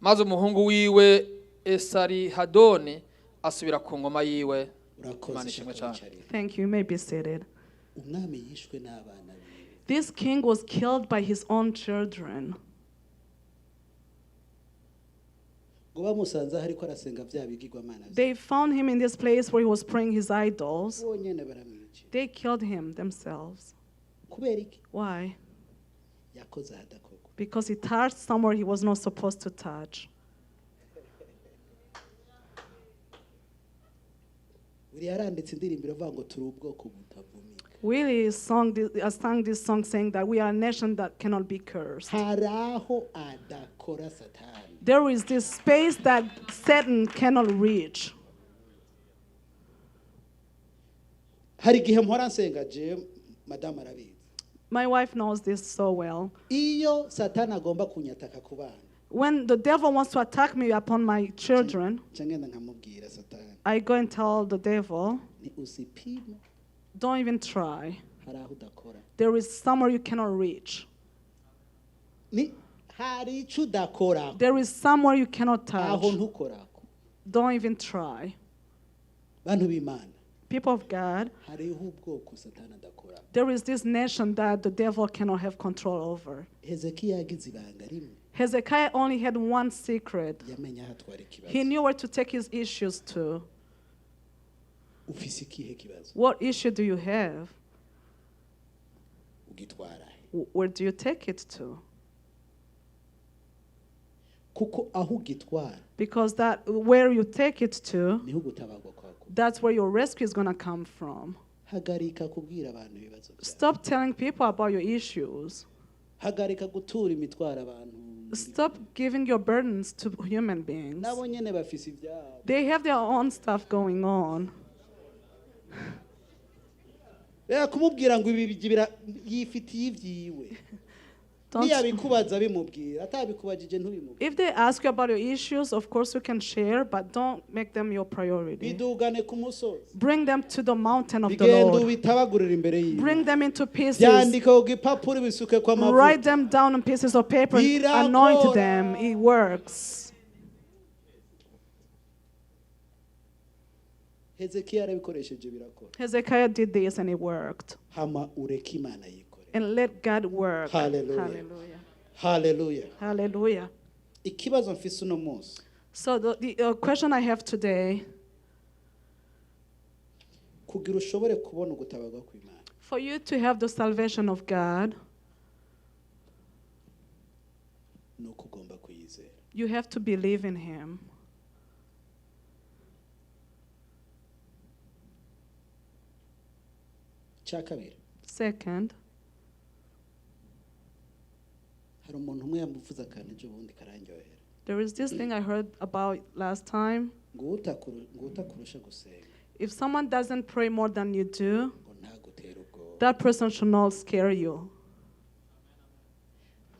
Maze umuhungu wiwe Esarihadoni asubira ku ngoma yiwe. urakoze ishimwe cyane. thank you, you may be seated. umwami yishwe n'abana be This king was killed by his own children. ngo bamusanze hariko arasenga bya bigirwamana bye They found him in this place where he was praying his idols. bonyene baramwica They killed him themselves. kubera iki Why? yakoze ahadakorwa Because he touched somewhere he was not supposed to touch. buri yaranditse indirimbo iravuga ngo turi ubwoko butavumika Willie sang this song saying that we are a nation that cannot be cursed. hari aho adakora satani There is this space that Satan cannot reach. hari igihe mpora nsenga je madamu arabizi My wife knows this so well. iyo satani agomba kunyataka ku bana When the devil wants to attack me upon my children, nca ngenda nkamubwira satani I go and tell the devil, ni usipima don't even try. hari aho udakora There is somewhere you cannot reach. ni hari icyo udakora There is somewhere you cannot aho touch. ntukorako. Don't even try. Bantu b'Imana, People of God, hariho ubwoko satani adakora. there is this nation that the devil cannot have control over. Hezekiya yagize ibanga rimwe, Hezekiah only had one secret. yamenya aho atwara He ikibazo. knew where to take his issues to. Ufise ikihe kibazo? What issue do you have? Ugitwara. Where do you take it to? Kuko aho ugitwara Because that where you take it to, niho gutabagwa kwako. that's where your rescue is going to come from. Hagarika kubwira abantu ibibazo byawe. Stop telling people about your issues. Hagarika gutura imitwaro abantu. Stop giving your burdens to human beings. Nabo nyene bafise ibyabo. They have their own stuff going on. Kumubwira ngo ibi yifitiye ibyiwe. Niyabikubaza bimubwira, atabikubajije ntubimubwira. If they ask you about your issues, of course you can share, but don't make them your priority. Bidugane ku musozi. Bring them to the mountain of the Bigenda Lord. ubitabagurira imbere yiwe. Bring them into pieces. Byandika ku gipapuro bisuke kwa mavuta. Write them down on pieces of paper and Birakora. anoint them. It works. Hezekiya yarabikoresheje birakora. Hezekiah did this and it worked. Hama ureke Imana yikore. And let God work. Hallelujah. Hallelujah. Hallelujah. Hallelujah. Ikibazo mfise uno munsi. So the question I have today, Kugira ushobore kubona ugutabagwa kw'Imana. for you to have the salvation of God, Nuko ugomba kuyizera. you have to believe in Him. Cya kabiri. Second, Hari umuntu umwe yamuvuze akantu ejo bundi karandyohera. there is this thing I heard about last time. Ngo utakurusha gusenga. If someone doesn't pray more than you do, Ngo ntagutera ubwoba. that person should not scare you.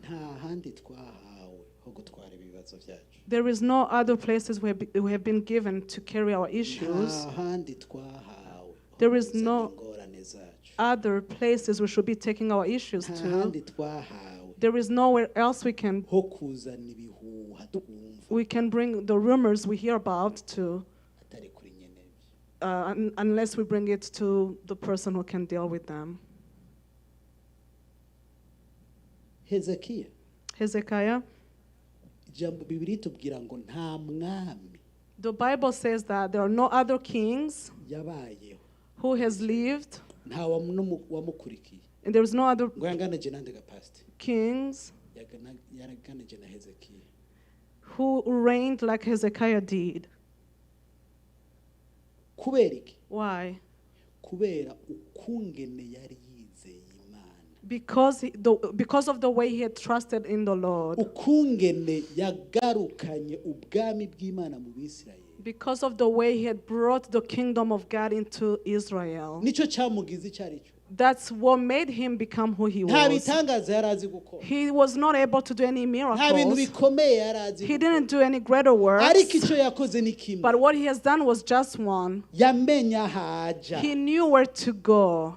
Nta handi twahawe ho gutwara ibibazo byacu. There is no other places we have been given to carry our issues. Nta handi twahawe. There is no ingorane zacu. other places we should be taking our issues Nta to. handi twahawe There is nowhere else we can ho kuzana ibihuha twumva bring the rumors we hear about to, atari kuri nyene. unless we bring it to the person who can deal with them. Hezekiya Hezekiah, ijambo Bibiri tubwira ngo nta mwami the Bible says that there are no other kings yabayeho who has lived, nta wamukurikiye and there is no other ngo yanganaje nande ga pastor kings yaraganaje na Hezekiya. who reigned like Hezekiah did. Kubera iki? Why? Kubera ukungene yari yizeye Imana. Because of the way he had trusted in the Lord. Ukungene yagarukanye ubwami bw'Imana mu Bisirayeli. Because of the way he had brought the kingdom of God into Israel. Nico cyamugize icyarico. That's what made him become who he Nta was. bitangaza yarazi gukora. He was not able to do any Nta bintu miracles. bikomeye yarazi. He didn't do any greater works. Ariko icyo yakoze ni kimwe. But what he has done was just one. Yamenya haja. He knew where to go.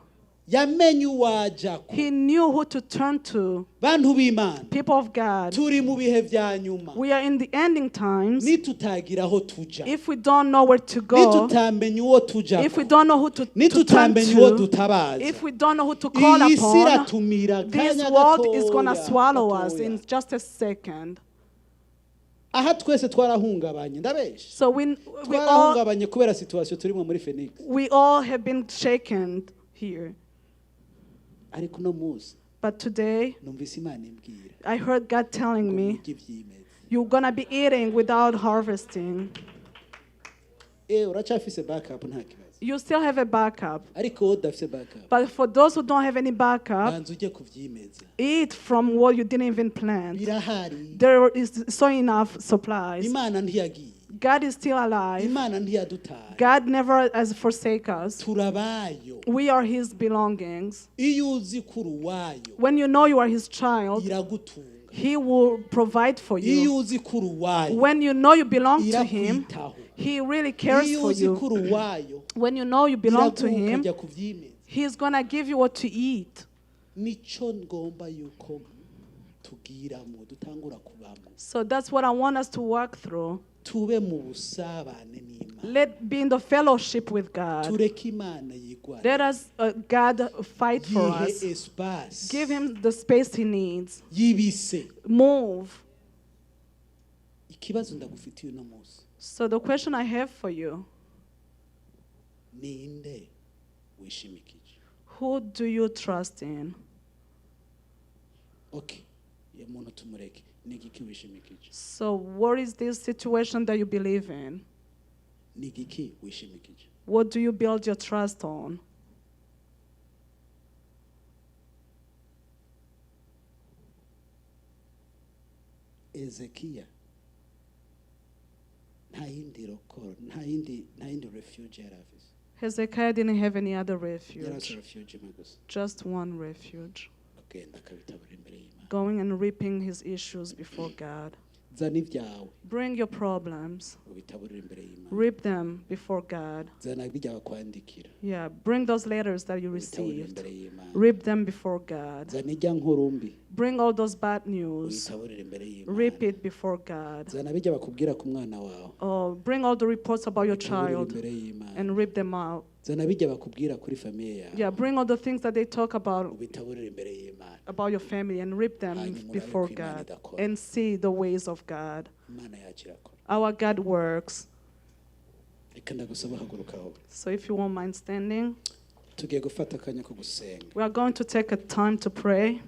Yamenye uwajako. He knew who to turn to. Bantu b'Imana. People of God, Turi mu bihe vya nyuma. we are in the ending times. Nitutagira aho tuja. If we don't know where to go, Nitutamenya uwo tujako. if we don't know who to turn Nitutamenya uwo to, dutabaza. if we don't know who to call Iyi si upon, iratumira this kanya world is going to gatoya, swallow us gatoya. in just a second. Aha twese twarahungabanye ndabesha. So we all Twarahungabanye kubera situation turimo muri Phoenix. have been shaken here. Ariko no muzi But today, numvise Imana imbwira. I heard God telling me, Ngo ivyimeze. you're going to be eating without harvesting. Uracafise backup nta kibazo. You still have a backup. Ariko wowe udafise backup. But for those who don't have any backup, Banza ujye kuvyimeza. eat from what you didn't even plant. Birahari. There is so enough supplies. Imana ntiyagiye. God is still alive. Imana ntiyadutaye. God never has forsaken us. Turabayo. We are His belongings. Iyo uzi kuri uwayo When you know you are His child, iragutunga. He will provide for Iyo you. uzi kuri uwayo When you know you belong to Him, irakwitaho. He really cares Iyo for uzi you. kuri uwayo When you know you belong to iraguha Him, ukajya kuvyimeza. He's going to give you what to eat. Nico ngomba yuko tugiramo dutangura kubamo So that's what I want us to walk through. tube mu busabane n'Imana Let be in the fellowship with God. tureke Imana yigwara Let us God fight for yihe us. espace Give him the space he needs. yibise Move. ikibazo ndagufitiye uno munsi So the question I have for you, ninde wishimikije who do you trust in? okay ya muntu tumureke nigiki wishimikije So what is this situation that you believe in? nigiki wishimikije What do you build your trust on? Hezekiya nta yindi rokoro nta yindi refuge yari afise Hezekiah didn't have any other yari afise refuge, refuge imwe gusa just one refuge, kugenda akabitabura imbere y'Imana going and reaping his issues before God. zana ibyawe Bring your problems, ubitaburire imbere y'Imana reap them before God. zana ibyawe kwandikira Yeah, bring those letters that you ubitaburire received, imbere y'Imana reap them before God. zana ijya nkuru mbi Bring all those bad news, ubitaburire imbere y'Imana reap it before God. zana bijya bakubwira ku mwana wawe Oh, bring all the reports about your ubitaburire child imbere y'Imana and reap them out. zana bijya bakubwira kuri famiye yawe Yeah, bring all the things that they talk about ubitaburire imbere y'Imana your family and reap them Hanyuma before urabe ko Imana God idakora. and see the ways of God. Imana yacu irakora Our God works. reka ndagusaba haguruka aho So if you won't mind standing, tugiye gufata akanya ko gusenga we are going to take a time to pray.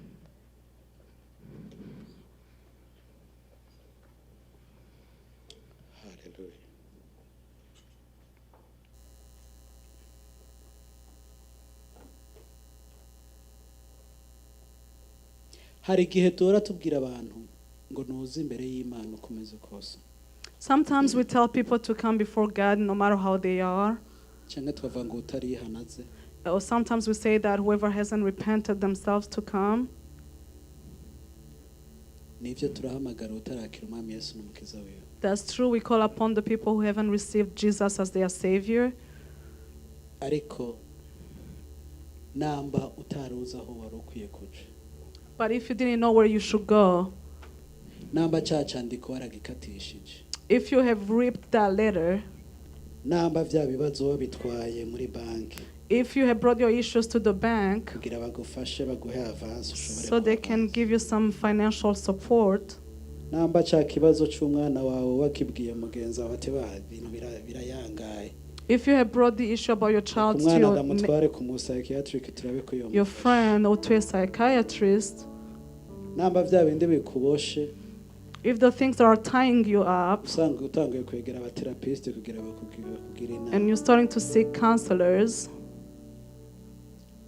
haleluya hari igihe duhora tubwira abantu ngo nuze imbere y'Imana ukomeze kose Sometimes we tell people to come before God no matter how they are. cyangwa twavuga ngo utarihanaze Or sometimes we say that whoever hasn't repented themselves to come. nibyo turahamagara utarakira umwami Yesu n'umukiza wiwe That's true. We call upon the people who haven't received Jesus as their Savior. ariko namba utaruzi aho wari ukwiye kuja But if you didn't know where you should go, namba cya cyandiko waragikatishije if you have reaped that letter, namba bya bibazo wabitwaye muri banki if you have brought your issues to the bank kugira bagufashe baguhe avance ushobore so they kuba can avance. give you some financial support, namba cya kibazo cy'umwana wawe wakibwiye mugenzi wawe ati ibintu birayangaye if you have brought the issue about your child to umwana ndamutware ku mu psychiatric turabe ko your friend or to a psychiatrist, namba bya bindi bikuboshe if the things that are tying you up usanga utanguye kwegera abatherapist kugira bakubwire and inama you're starting to seek counselors,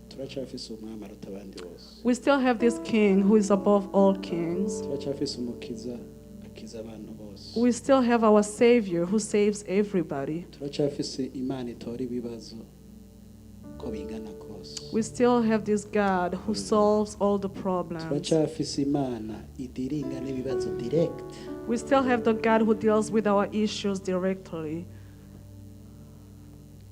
turacyafise umwami aruta abandi bose we still have this King who is above all kings. turacyafise umukiza akiza abantu bose We still have our Savior who saves everybody. turacyafise imana itora ibibazo ko bingana kose We still have this God who solves all the problems. turacyafise imana idiringa n'ibibazo direct We still have the God who deals with our issues directly.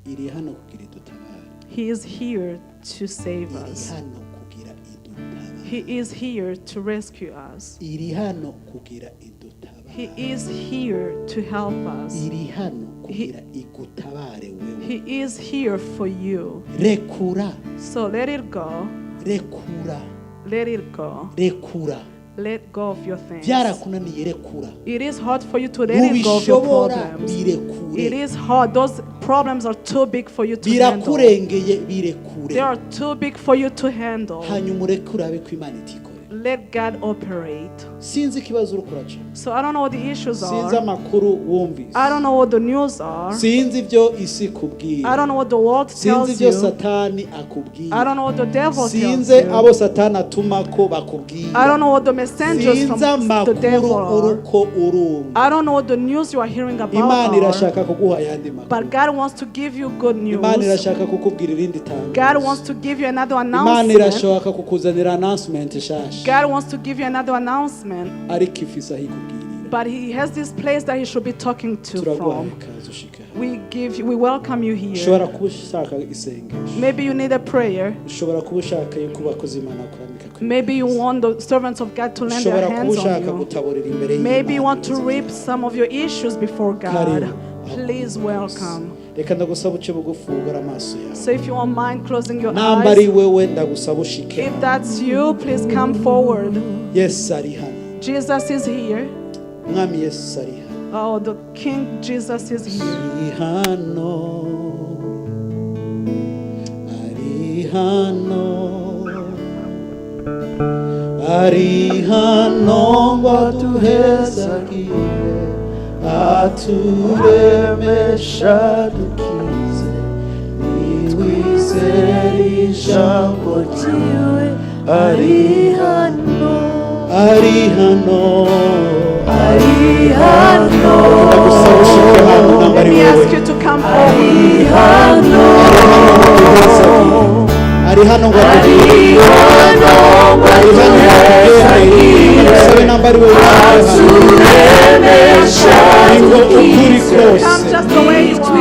iri hano kugira idutabare He is here to save iri us. hano kugira idutabare He is here to rescue us. iri hano kugira idutabare He is here to help us. iri hano kugira igutabare wewe He is here for you. rekura So let it go. rekura Let it go. rekura Let go of your things. byarakunaniye rekura It is hard for you to let it go of your mubishobora problems. birekure It is hard. Those problems are too big for you to handle. birakurengeye birekure They are too big for you to handle. hanyuma urekure abe ko imana itikore Let God operate. sinzi ikibazo uri kuraca So I don't know what the issues sinzi are. amakuru wumvise I don't know what the news are. sinzi ibyo isi I ikubwira don't know what the world sinzi tells ibyo you. satani I akubwira don't know what the devil tells sinzi you. abo satani atuma ko I don't bakubwira know what the messengers from sinzi the amakuru devil uri are. uko urumva I don't know what the news you are hearing about imana are. irashaka kuguha ayandi But makuru God wants to give you good imana news. irashaka kukubwira irindi God wants tangazo to give you another imana announcement. irashaka kukuzanira announcement nshasha God wants to give you another announcement. ariko ifise aho ikubwirira But He has this place that He should be talking to turaguhaye from. ikaze ushika We welcome you here. ushobora kuba ushaka isengesho Maybe you need a prayer. ushobora kuba ushaka yuko abakozi imana kuramika Maybe you want the servants of God to lay their ushobora kuba hands ushaka on you. gutaburira imbere Maybe you y'Imana. want to reap some of your issues before God. Karibu. Please welcome. Reka ndagusaba uce bugufi ugara amaso yawe. So if you don't mind closing your Namba ari eyes, wewe ndagusaba ushike. if that's you, please come forward. Yesu ari hano. Jesus is here. Umwami Yesu ari hano. Oh, the King Jesus is here. Ari hano. Ari hano. Ari hano ngo tuhezagire. Aturemesha dukize. Nitwizere jambo ryiwe. Ari hano. Ari hano. Ari hano. Let me ask you to come forward. Ari hano ngo Come just the way you are.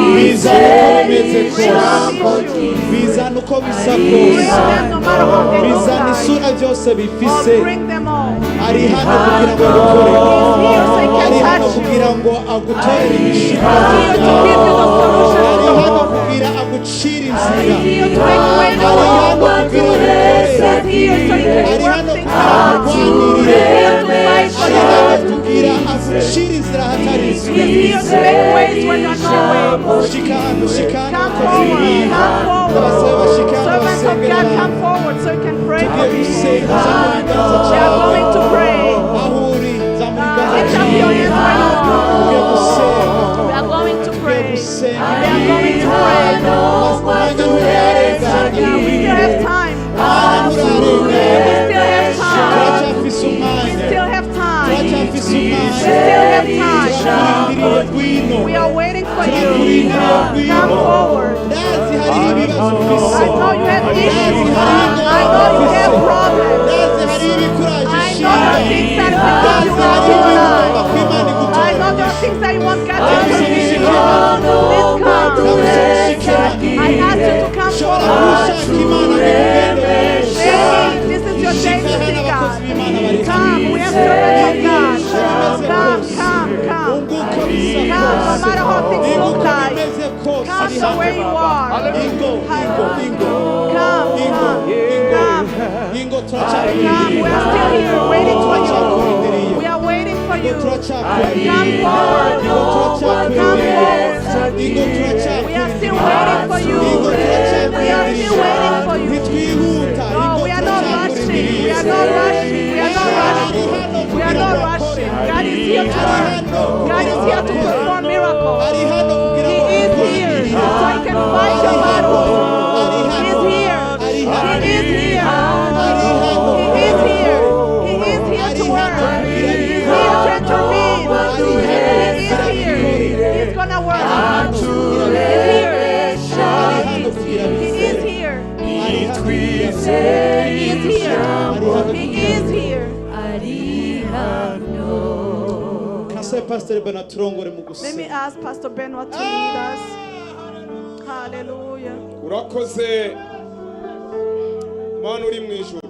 bizana uko bisa Bring kose them no matter what they look bizana like. isura byose Oh, bifise bring them all. ari hano kugira ngo agukore He's here so he ari can hano touch you. kugira ngo agutorere He's ibishika here to give you the solution ari to the hano problem. kugira agucire He's inzira here to make ways ari for hano you. kugira ngo He's agukorere here so he ari can work hano things kugira out. ngo He's agwanirire here to fight for ari hano you. kugira agucire inzira hatari He's inzira here to make ways when there are no ways. shika hano Come akoze forward, ibintu come abasaba forward. bashika hano Servants of basengera God, abantu come forward so you can pray for tugiye me. gusenga zamura ibiganza We are cyawe going to pray. aho uri zamura ibiganza Lift up your hands where you tugiye are. gusenga We are going to tugiye pray. gusenga We are going to pray. umwanya nturarenganye We still have time. umwanya nturarenganye We still have time. turacyafise We umwanya still have time. turacyafise We umwanya still have time. turakurindiriye ngwino We are waiting for you. turakurindiriye ngwino Come forward. ndazi hariho ibibazo ufise I know you have issues. ndazi hariho I know you ufise have problems. ndazi hariho ibikuraje I know ishinga the things that make ndazi you hariho ibintu ugomba want. kwimana I igutora know there are things that you want God to do. Please Please come. come. I ask you to come ushobora forward. gushaka imana bikugenderesha Please, this is your day to shika see hano abakozi God. b'imana bari Come, we have servants of God. Come. unguko bisa Come, no kose matter how things look inguko like. bimeze kose Come ari to hano where you are. ingo Come. ingo Come, turacakurindiriye we are still here waiting for you. We are waiting for you. Come forward. Come forward. ingo We are still waiting for you. We are still waiting for you. ntitwihuta No, we are not rushing. We are not rushing. We are not rushing. We are not rushing. God is here to work. God is here to perform miracles. ari hano kugira He ngo is here so he can fight your battles. He is here. He is here. He is here. He is here to work. He is here to intervene. He is here. He's gonna work. He's here. He is here. He is here. He is here. Kase Pastor Bernard turongore mu Let me gusenga ask Pastor Benoit to lead us. Hallelujah. urakoze mana uri mu ijuru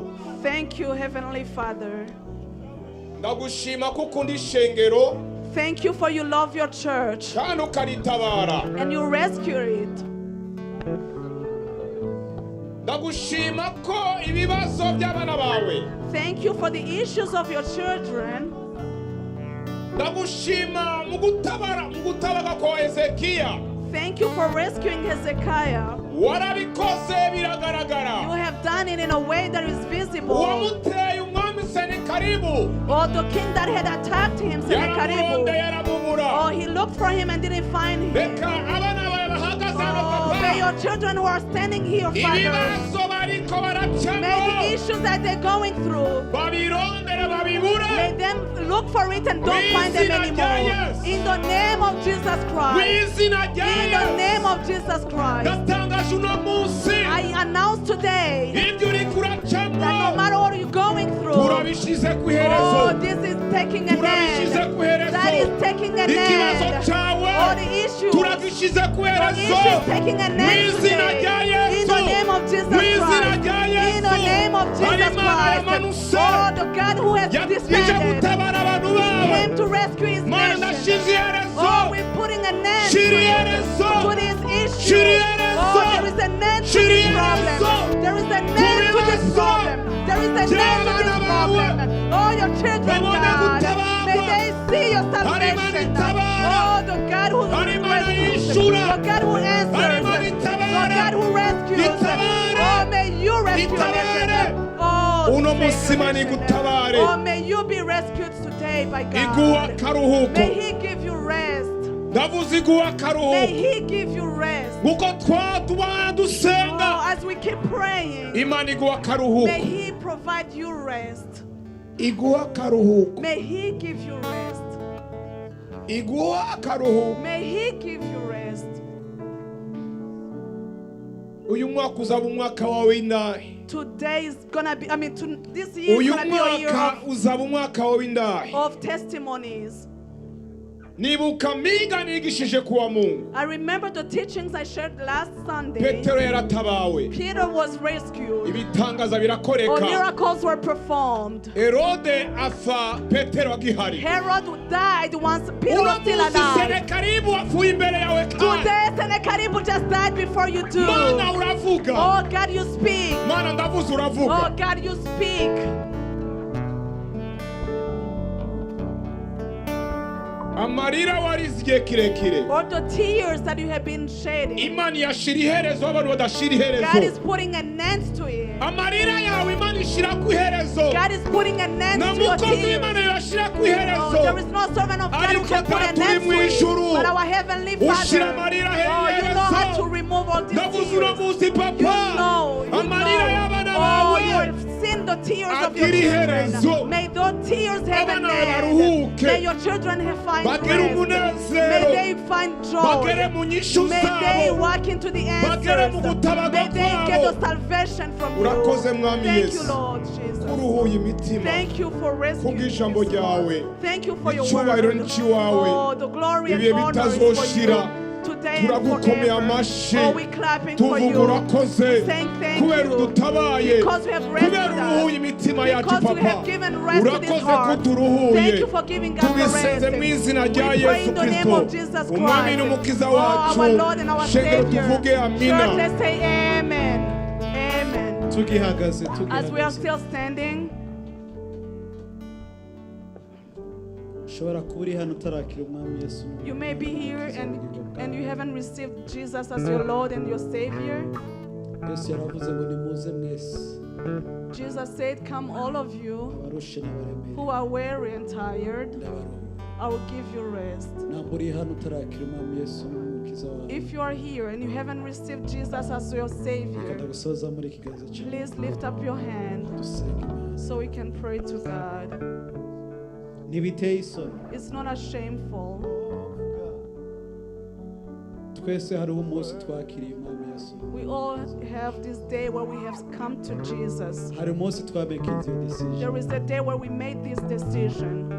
Thank you, Heavenly Father. ndagushima ko ukunda ishengero Thank you for you love your church kandi ukaritabara and you rescue it. ndagushima ko ibibazo by'abana bawe Thank you for the issues of your children. ndagushima mu gutabaga kwa Hezekiya Thank you for rescuing Hezekiya. warabikoze You biragaragara have done it in a way that is visible. uwamuteye umwami Senakeribu Oh, the king that had attacked him, Senakeribu. yaramuronde yaramubura Oh, he looked for him and didn't find him. reka abana bawe bahagaze hano Oh, may papa your children who are standing here, Father, ibibazo bariko may baracamo the issues that they're going through, babirondere babibure may them look for it and don't find them anymore. In the name of Jesus Christ. mw'izina rya In the Yesu name of Jesus Christ. ndatangaje uno munsi I announce today ibyo uri kuracamo that no matter what you're going through, turabishize ku iherezo oh, this is taking an turabishize end. ku iherezo That is taking an ikibazo end. cyawe All the issues, turagishize ku the iherezo issues taking an mu end izina today. rya In the Yesu name of Jesus mu izina Christ. rya In the Yesu name of Jesus Imana Christ. yamanutse Oh, the God who has yaje descended. gutabara abantu He bawe came to rescue his Mana nation. ndashize iherezo Oh, we're putting an end to Shiriyerezo. this issue. Shiriyerezo. Oh, there is an end to this Shiriyerezo. problem. There is an end to this Kubibazo. problem. There is an end to this Jana problem. Oh, your children, Babone God, gutabarwa. may they see your Imana salvation. itabara. Oh, the God who Imana rescues. yishura. The God who answers. Imana The itabara. God who rescues. Itabara. Oh, may you rescue your Itabara. nation. Oh, Uno save your musi Imana nation. igutabare. Oh, may you be rescued today by iguha God. akaruhuko May He give you rest. ndavuze iguha May akaruhuko He give you rest. kuko twatuba dusenga Oh, as we keep praying, Imana iguha may akaruhuko He provide you rest. iguha akaruhuko May He give you rest. iguha akaruhuko May He give you rest. uyu mwaka uzaba umwaka wawe w'indahe Today is gonna be, this year is uyu gonna be a year mwaka uzaba umwaka wawe w'indahe of testimonies. nibuka miga nigishije kuwa Mungu I remember the teachings I shared last Sunday. Petero yaratabawe Peter was rescued. ibitangaza Oh, birakoreka miracles were performed. Herode afa Petero agihari Herod died once Peter uno was still munsi alive. Senakeribu apfuye imbere yawe kandi Today, Senakeribu just died before you too. Mana uravuga Oh God, you speak. Mana ndavuze uravuga Oh God, you speak. amarira warize igihe kirekire Or the tears that you have been shedding. Imana yashira iherezo abantu badashira iherezo God is putting an end to it. amarira yawe Imana ishira ku iherezo God is putting an end na to your mukozi tears. w'Imana yashira ku Oh, iherezo there is no servant of God who Ariko can put an turi end mu to it. ijuru. But our heavenly Ushira Father, amarira oh, you know iherezo. how to remove all these ndavuze uno tears. munsi You papa know. amarira y'abana Oh, bawe you have seen the tears of your Agire children. iherezo. May those tears have an Abana end. baruhuke. May your children find Bagire rest. umunezero. May they find bagere joy. mu nyishu May they zabo walk into the Bagere answers. mu gutabarwa May they get kwabo. the salvation from Urakoze, you. Mwami Thank Yesu. you, Lord Jesus. uruhuye imitima Thank you for rescuing kubw'ijambo us, Lord. ryawe Thank you for your icyubahiro word. n'ikiwawe Oh, the glory and ibihe honor is bitazoshira for you. Today and turagukomeye forever. amashyi Oh, we clapping for tuvuga you. urakoze Saying thank kubera you. udutabaye Because we have rescued kubera uruhuye us. imitima yacu Because we papa have given rest to this urakoze ko heart. turuhuye Thank you for giving us the tubisenze mu rest. izina We rya pray Yesu in the name Kristo of Jesus umwami Christ. n'umukiza Oh, wacu our Lord and our shengero Savior. tuvuge amina Church, let's say amen. Amen. tugihagaze As we are tugihagaze still standing, ushobora kuba uri hano utarakira umwami Yesu you may be here and you haven't received Jesus as your Lord and your Savior. Yesu yaravuze ngo nimuze mwese Jesus said, come all of you abarushe n'abaremere who are weary and tired, ndabaruhura I will give you rest. ntabwo uri hano utarakira umwami Yesu n'umukiza wawe If you are here and you haven't received Jesus as your reka Savior, ndagusoza muri ikiganza cyawe please lift up your hand dusenge Imana so we can pray to God. ntibiteye isoni It's not as shameful. twese hariho umunsi twakiriye umwami Yesu We all have this day where we have come to Jesus. hari umunsi twamekinze iyo decision There is a day where we made this decision.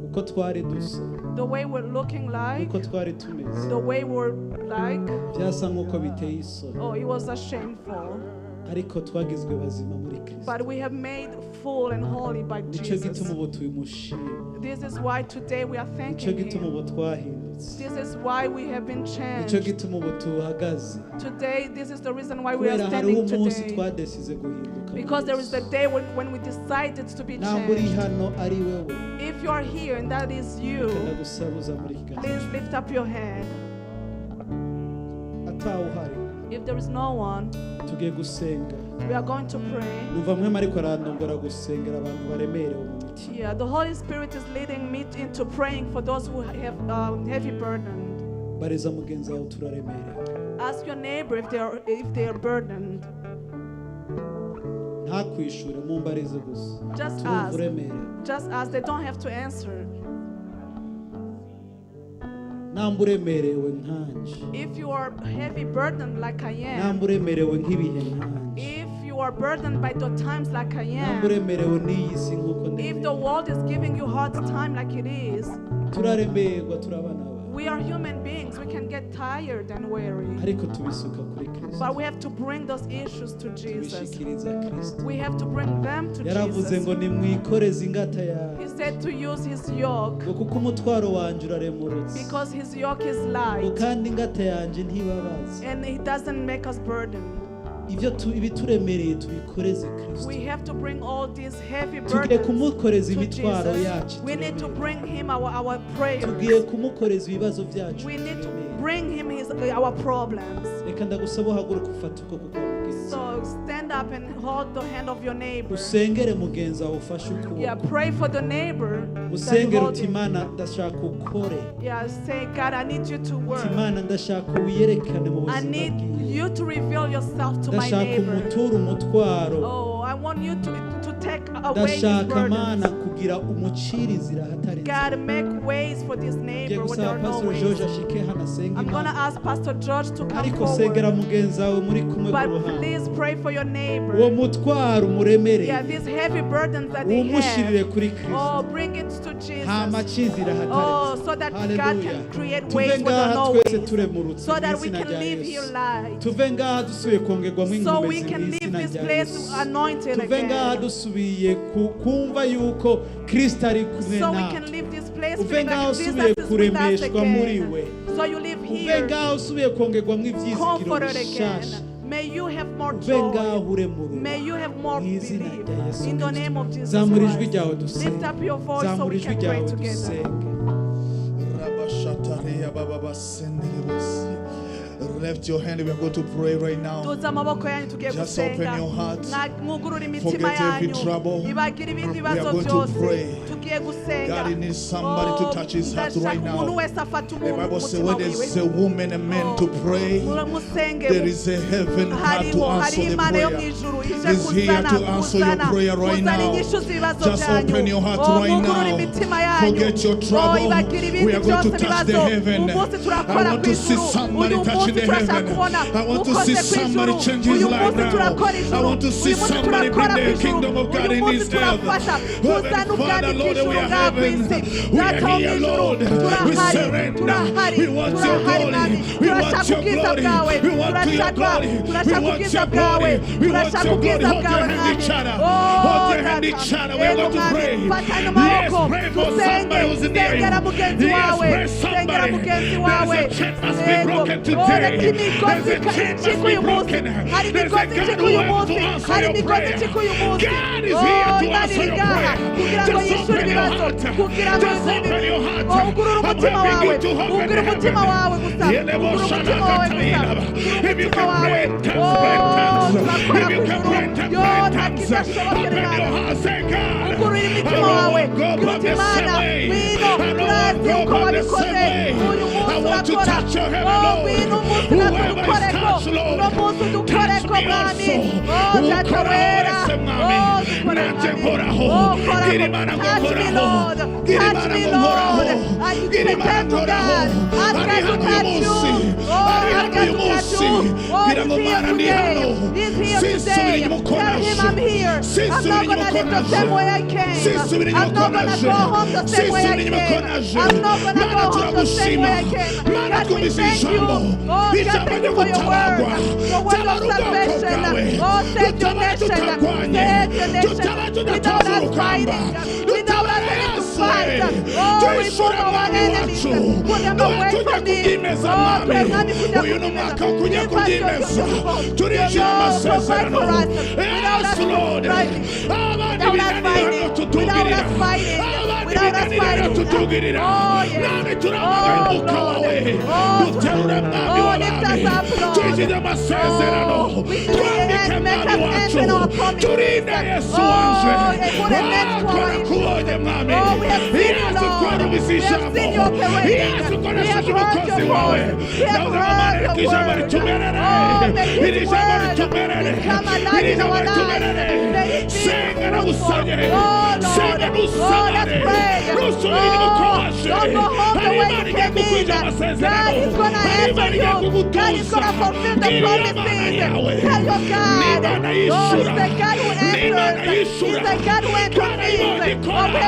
uko twari dusa The way we're looking like, uko twari tumeze the way we're like, byasa nk'uko biteye isoni oh, it was a shameful. ariko twagizwe bazima muri Kristo But we have made full and holy by nicyo gituma Jesus. ubu tubimushima This is why today we are nicyo thanking gituma Him. ubu twahindutse This is why we have been nicyo changed. gituma ubu tuhagaze Today, this is the reason why we are kubera hariho standing umunsi today. twadesize guhinduka Because there is a day when we decided to be ntabwo uri changed. hano ari wewe If you are here and that is you, reka ndagusabuza muri ikiganza please lift up your hand. atawe uhari If there is no one, tugiye gusenga we are going to pray. numva mwema ariko arandongora gusengera abantu baremerewe mu mitima Yeah, the Holy Spirit is leading me into praying for those who have heavy burden. bariza mugenzi wawe turaremerewe Ask your neighbor if they are burdened. ntakwishure mumbarize gusa Just turumva ask. uremerewe Just ask. They don't have to answer. namba uremerewe nkanje, if you are heavy burdened like I am, namba uremerewe nk'ibihe nkanje, if you are burdened by the times like I namba am, uremerewe n'iyi si nk'uko if the ndemerewe. world is giving you hard time like it is, Turaremerwa, turabana bawe, we are human beings. We can get tired and weary. ariko tubisuka kuri Kristo, But we have to bring those issues to Jesus. tubishikiriza Kristo. We have to bring them to Yaravuze Jesus. ngo nimwikoreze ingata He yawe, said to use his yoke ngo kuko umutwaro wanje uraremurutse, because his yoke is ngo light kandi ingata yanje ntibabaza. and he doesn't make us burdened. Ibituremereye tubikoreze Kristo. We have to bring all these heavy Tugiye burdens kumukoreza to imitwaro Jesus. yacu We need to ituremereye. bring him our prayers. Tugiye kumukoreza ibibazo byacu We need to bituremereye. bring him our problems. Reka ndagusaba uhaguruke ufate ukuboko kwa mugenzi, So stand up and hold the hand of your neighbor. usengere mugenzi wawe ufashe Yeah, ukuboko, pray for the neighbor. that usengere hold uti him. Imana ndashaka ukore, Yeah, say, God, I need you to work. uti Imana ndashaka wiyerekane mu I buzima need bwiwe, you to reveal yourself to my ndashaka neighbor. umutura umutwaro, Oh, I want you to take away his ndashaka Mana burdens. kugira umucira inzira ahatari inzira. God, make ways for this Ngiye neighbor when there gusaba are no Pastor George ways. ashike hano asenga I'm going to Imana, ask Pastor George to come ariko sengera forward. mugenzi wawe muri kumwe ku But ruhande, please pray for your uwo neighbor. mutwaro umuremereye, Yeah, these heavy burdens that they umushyirire have. kuri Kristo, Oh, bring it to hama Jesus. cyizira Oh, ahatari so that God Hallelujah. can create Tuve ways for the ngaha no twese ways. turemurutse So mu that we izina can rya live Yesu. here light. Tuve ngaha dusubiye kongerwamo So we inkomezi can mu leave izina this rya place Yesu. anointed Tuve ngaha again. dusubiye kumva yuko Kristo ari kumwe So we nawe. can leave this place Uve feeling ngaho like Jesus usubiye is with us kuremeshwa muri we. again. So you live Uve here ngaho usubiye kongerwamo ibyizigiro comforted bishasha. again. May you have more Uve ngaho joy. uremurwa May you have more mu izina belief. rya Yesu In the Kristo. name of Jesus Zamura ijwi Christ. ryawe Lift dusenge. up your voice so Zamura we ijwi can pray ryawe together. dusenge. Rabashataria bababa sendelebos. Lift your hand. We are going to pray right now. Tuza amaboko yanyu tugiye Just open gusenga. your heart. Mwugurure imitima Forget every yanyu. trouble. Ibagire ibindi We are bibazo going to byose. pray. Tugiye gusenga. God needs somebody to touch his heart right Ndashaka umuntu now. wese afata The umuntu Bible says umutima when there's a wiwe. woman and man to pray, Musenge. there is a heaven God to answer the Imana yo mu prayer. ijuru ije He's here kuzana to answer your prayer right kuzana now. inyishu z'ibibazo Just byanyu. open your heart right mwugurure now. imitima yanyu. Forget your trouble. Ibagire ibindi We are going to byose touch the bibazo. heaven. Umunsi I turakora want ku to see ijuru. somebody Uyu touching munsi the turashaka heaven. kubona I want to ukoze see ku somebody ijuru. change his Uyu life munsi now. turakora I ijuru. want to see Uyu munsi somebody turakora bring ku the kingdom ijuru. of God Uyu in munsi this earth. turafasha Heavenly kuzana ubwami Father, Lord, we bw'ijuru are bwa ku heaven. isi. We are Data wo mu here, ijuru. Lord. We Turahari. surrender. Turahari. We want your Turahari, glory. Mwami. We Turashaka want your ubwiza glory. bwawe. We want your Turashaka glory. We turashaka want ubwiza your bwawe. glory. We want Turashaka your glory. ubwiza Hold your bwawe, hand Mwami. each other. Oh, Hold your hand Data. each other. We are Ego, going to Mwami. pray. Fatanya Yes, amaboko. pray for Dusenge. somebody who's in there. Sengera mugenzi Yes, wawe. pray Sengera somebody. mugenzi There's wawe. a chain must be Ego. broken Oh, today. reka imigozi There's a chain icika must be uyu munsi. broken. Hari There's a imigozi God icika who uyu wants to munsi. answer Hari your imigozi prayer. icika uyu munsi. God is here to Imana answer iri your ngaha prayer. kugira ngo Just yishyure open your ibibazo. heart. Kugira ngo Just open your heart. ugurure I'm umutima helping wawe. you to open Ugurure the umutima heaven. wawe gusa. Ugurure umutima wawe gusa. If you can pray in tongues, Oh, pray in tongues. turakora If you ku can ijuru. pray in tongues, Yo, pray in nta tongues. kidashobokera Open your Imana. heart, say God. Ugurure I imitima don't wawe. want to go back the Imana, same way. ngwino. I don't want Turazi to uko go back the wabikoze. same way. Uyu munsi I want to urakora. touch your heaven, Oh, Lord. ngwino umunsi Whoever is natudukoreko. touched, Lord, Uno munsi touch dukoreko, me Mwami. also. Oh, Data wera. Uhoraho, Mwami. Oh, dukore, Nanje Mwami. nkoraho. Oh, koraho. Gira Imana ngo Touch me, nkoraho. Lord. Gira Touch Imana me, ngo Lord. nkoraho. I Gira Imana depend on nkoraho. God. Ask Ari God to hano uyu touch you. munsi. Oh, Ari ask hano God uyu to touch munsi. you. Oh, Gira ngo he's here Mana ndi today. hano. He's here Sinsubira today. inyuma uko Tell him naje. I'm here. I'm Sinsubira not inyuma gonna uko live the naje. same way I came. Sinsubira inyuma I'm uko not gonna naje. go home the same way I Sinsubira inyuma uko came. naje. I'm not gonna Mana go home the same turagushima. way I came. Mana God, we twumvise thank you. ijambo. Oh, God, Ijambo thank ryo you for your word. gutabarwa. Your word of Tabara ubwoko salvation. bwawe. Oh, save your Dutabare nation. tutarwanye. Save your nation. Dutabare Without tudatoza us urugamba. fighting. Without us Dutabare having to Yesu. fight. Oh, Tuyishure remove our mwami enemies. wacu. Put them Duhe away tujya from me. kubyimeza Oh, mwami. twebwe kujya Uyu ni kubyimeza. umwaka wo kujya Give us your kubyimeza. people. Turinjira Your Lord, amasezerano. provide for us. Without Yes, us Lord. striving. Abandi Without us binanira fighting. batutugirira. Without us fighting. Abandi Without us binanira fighting. batutugirira. Oh, yes. Nami turamagana Oh, umwuka Lord. wawe. Oh, Duterure mwami oh, lift w'abami. us up, Lord. Twinjire amasezerano. Oh, we should Twambike make mwami us wacu. enter our promise. Turinde Yesu Oh, wanje. and put an end to our Twarakubonye mwami. Oh, we have seen you, Yesu Lord. twarumvise We have ijambo. seen your operation. Yesu We have ukoresheje heard umukozi your wawe ndavuga ngo Mana reka ijambo ritumerere iri jambo ritumerere iri jambo ritumerere senga nagusabye senga nusabare rusubire mukoshe hari Imana igiye kukwija amasezerano hari Imana igiye kugutuza bwira Imana yawe ni Imana yishura ni Imana yishura twarayibonye ikora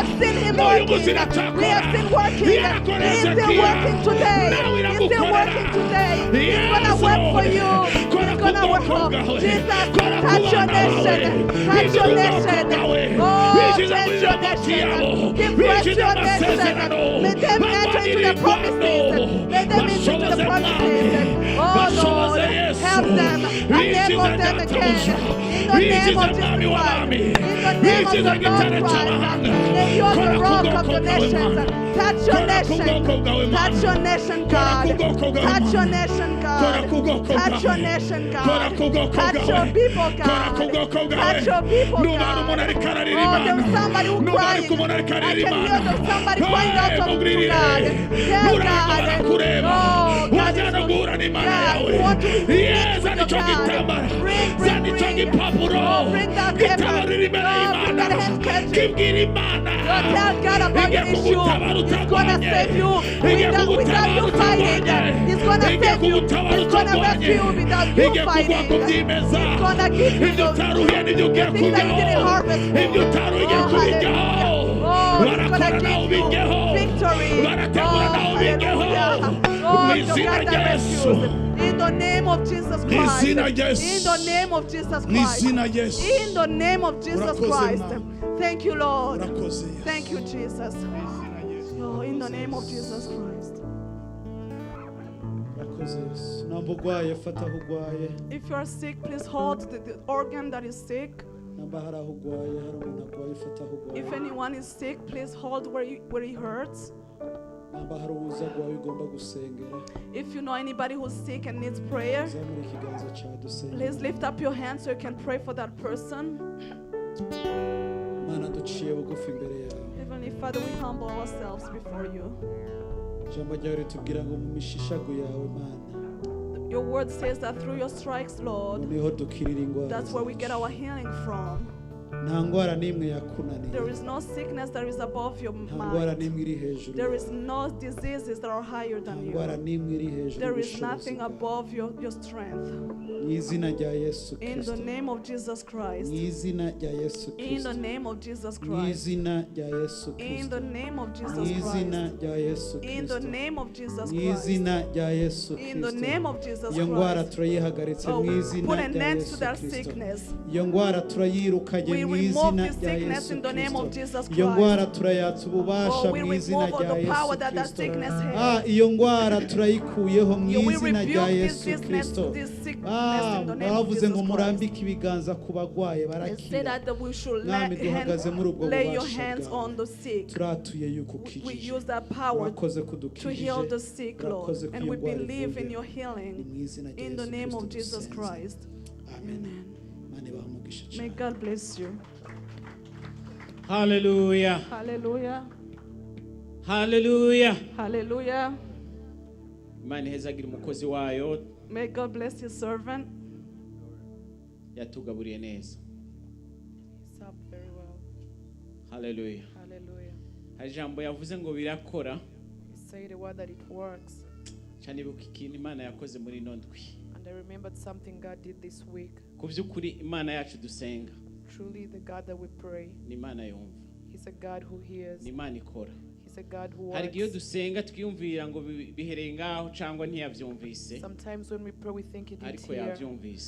n'uyu munsi iracyakora yarakora Hezekiya nawe iragukorera Yesu kora ku bwoko bwawe kora ku bana bawe bigira ubwoko bwawe bigize muri ramoti yabo bigize amasezerano batangira ingwano bashoboze mwami bashoboze Yesu bigize databuja bigize mwami w'abami bigize gitare cy'amahanga kora ku bwoko bwawe Mana Touch your nation. Touch your nation, God. Touch your nation, God. Touch your nation, God. Touch your people, God. Touch your people, God. Oh, there's somebody who's crying. I can hear there's somebody crying out to God. Tell God. Oh, God is good. God, we want to receive from God. Bring that paper. Bring that handkerchief. Tell God about your issue. He's gonna save you without you fighting. He's gonna save you. He's gonna rescue you without you fighting. He's gonna give you the things that you didn't harvest for. Oh, he's gonna give you victory. Oh, the God that rescues. In the name of Jesus Christ. In the name of Jesus Christ. In the name of Jesus Christ. Thank you, Lord. Thank you, Jesus. Oh, in the name of Jesus Christ. If you are sick, please hold the organ that is sick. If anyone is sick, please hold where it hurts. If you know anybody who's sick and needs prayer, please lift up your hand so you can pray for that person. Heavenly Father, we humble ourselves before you. Your word says that through your stripes, Lord, that's where we get our healing from. There is no sickness that is above your mind. There is no diseases that are higher than you. There is nothing above your strength. In the name of Jesus Christ. In the name of Jesus Christ. In the name of Jesus Christ. In the name of Jesus Christ. In the name of Jesus Christ. Oh, we put an end to that sickness. We remove this sickness in the name of Jesus Christ. Oh, we remove all the power that sickness has. We rebuke this sickness in the name of Jesus Christ. They say that we should lay your hands on the sick. We use that power to heal the sick, Lord. And we believe in your healing in the name of Jesus Christ. Amen. May God bless you. Hallelujah. Hallelujah. Hallelujah. Hallelujah. Imana ihezagire umukozi wayo May God bless his servant. yatugaburiye neza. He's up very well. Hallelujah. Hallelujah. Hari jambo yavuze ngo birakora. He said the word that it works. Cyanibuka ikintu Imana yakoze muri nondwi. And I remembered something God did this week. Ku byukuri Imana yacu dusenga. Truly the God that we pray. Ni Imana yumva. He's a God who hears. Ni Imana ikora. He's a God who Hari works. gihe dusenga twiyumvira ngo bihereye ngaho cyangwa ntiyavyumvise. Sometimes when we pray we think it is Ariko here. yavyumvise.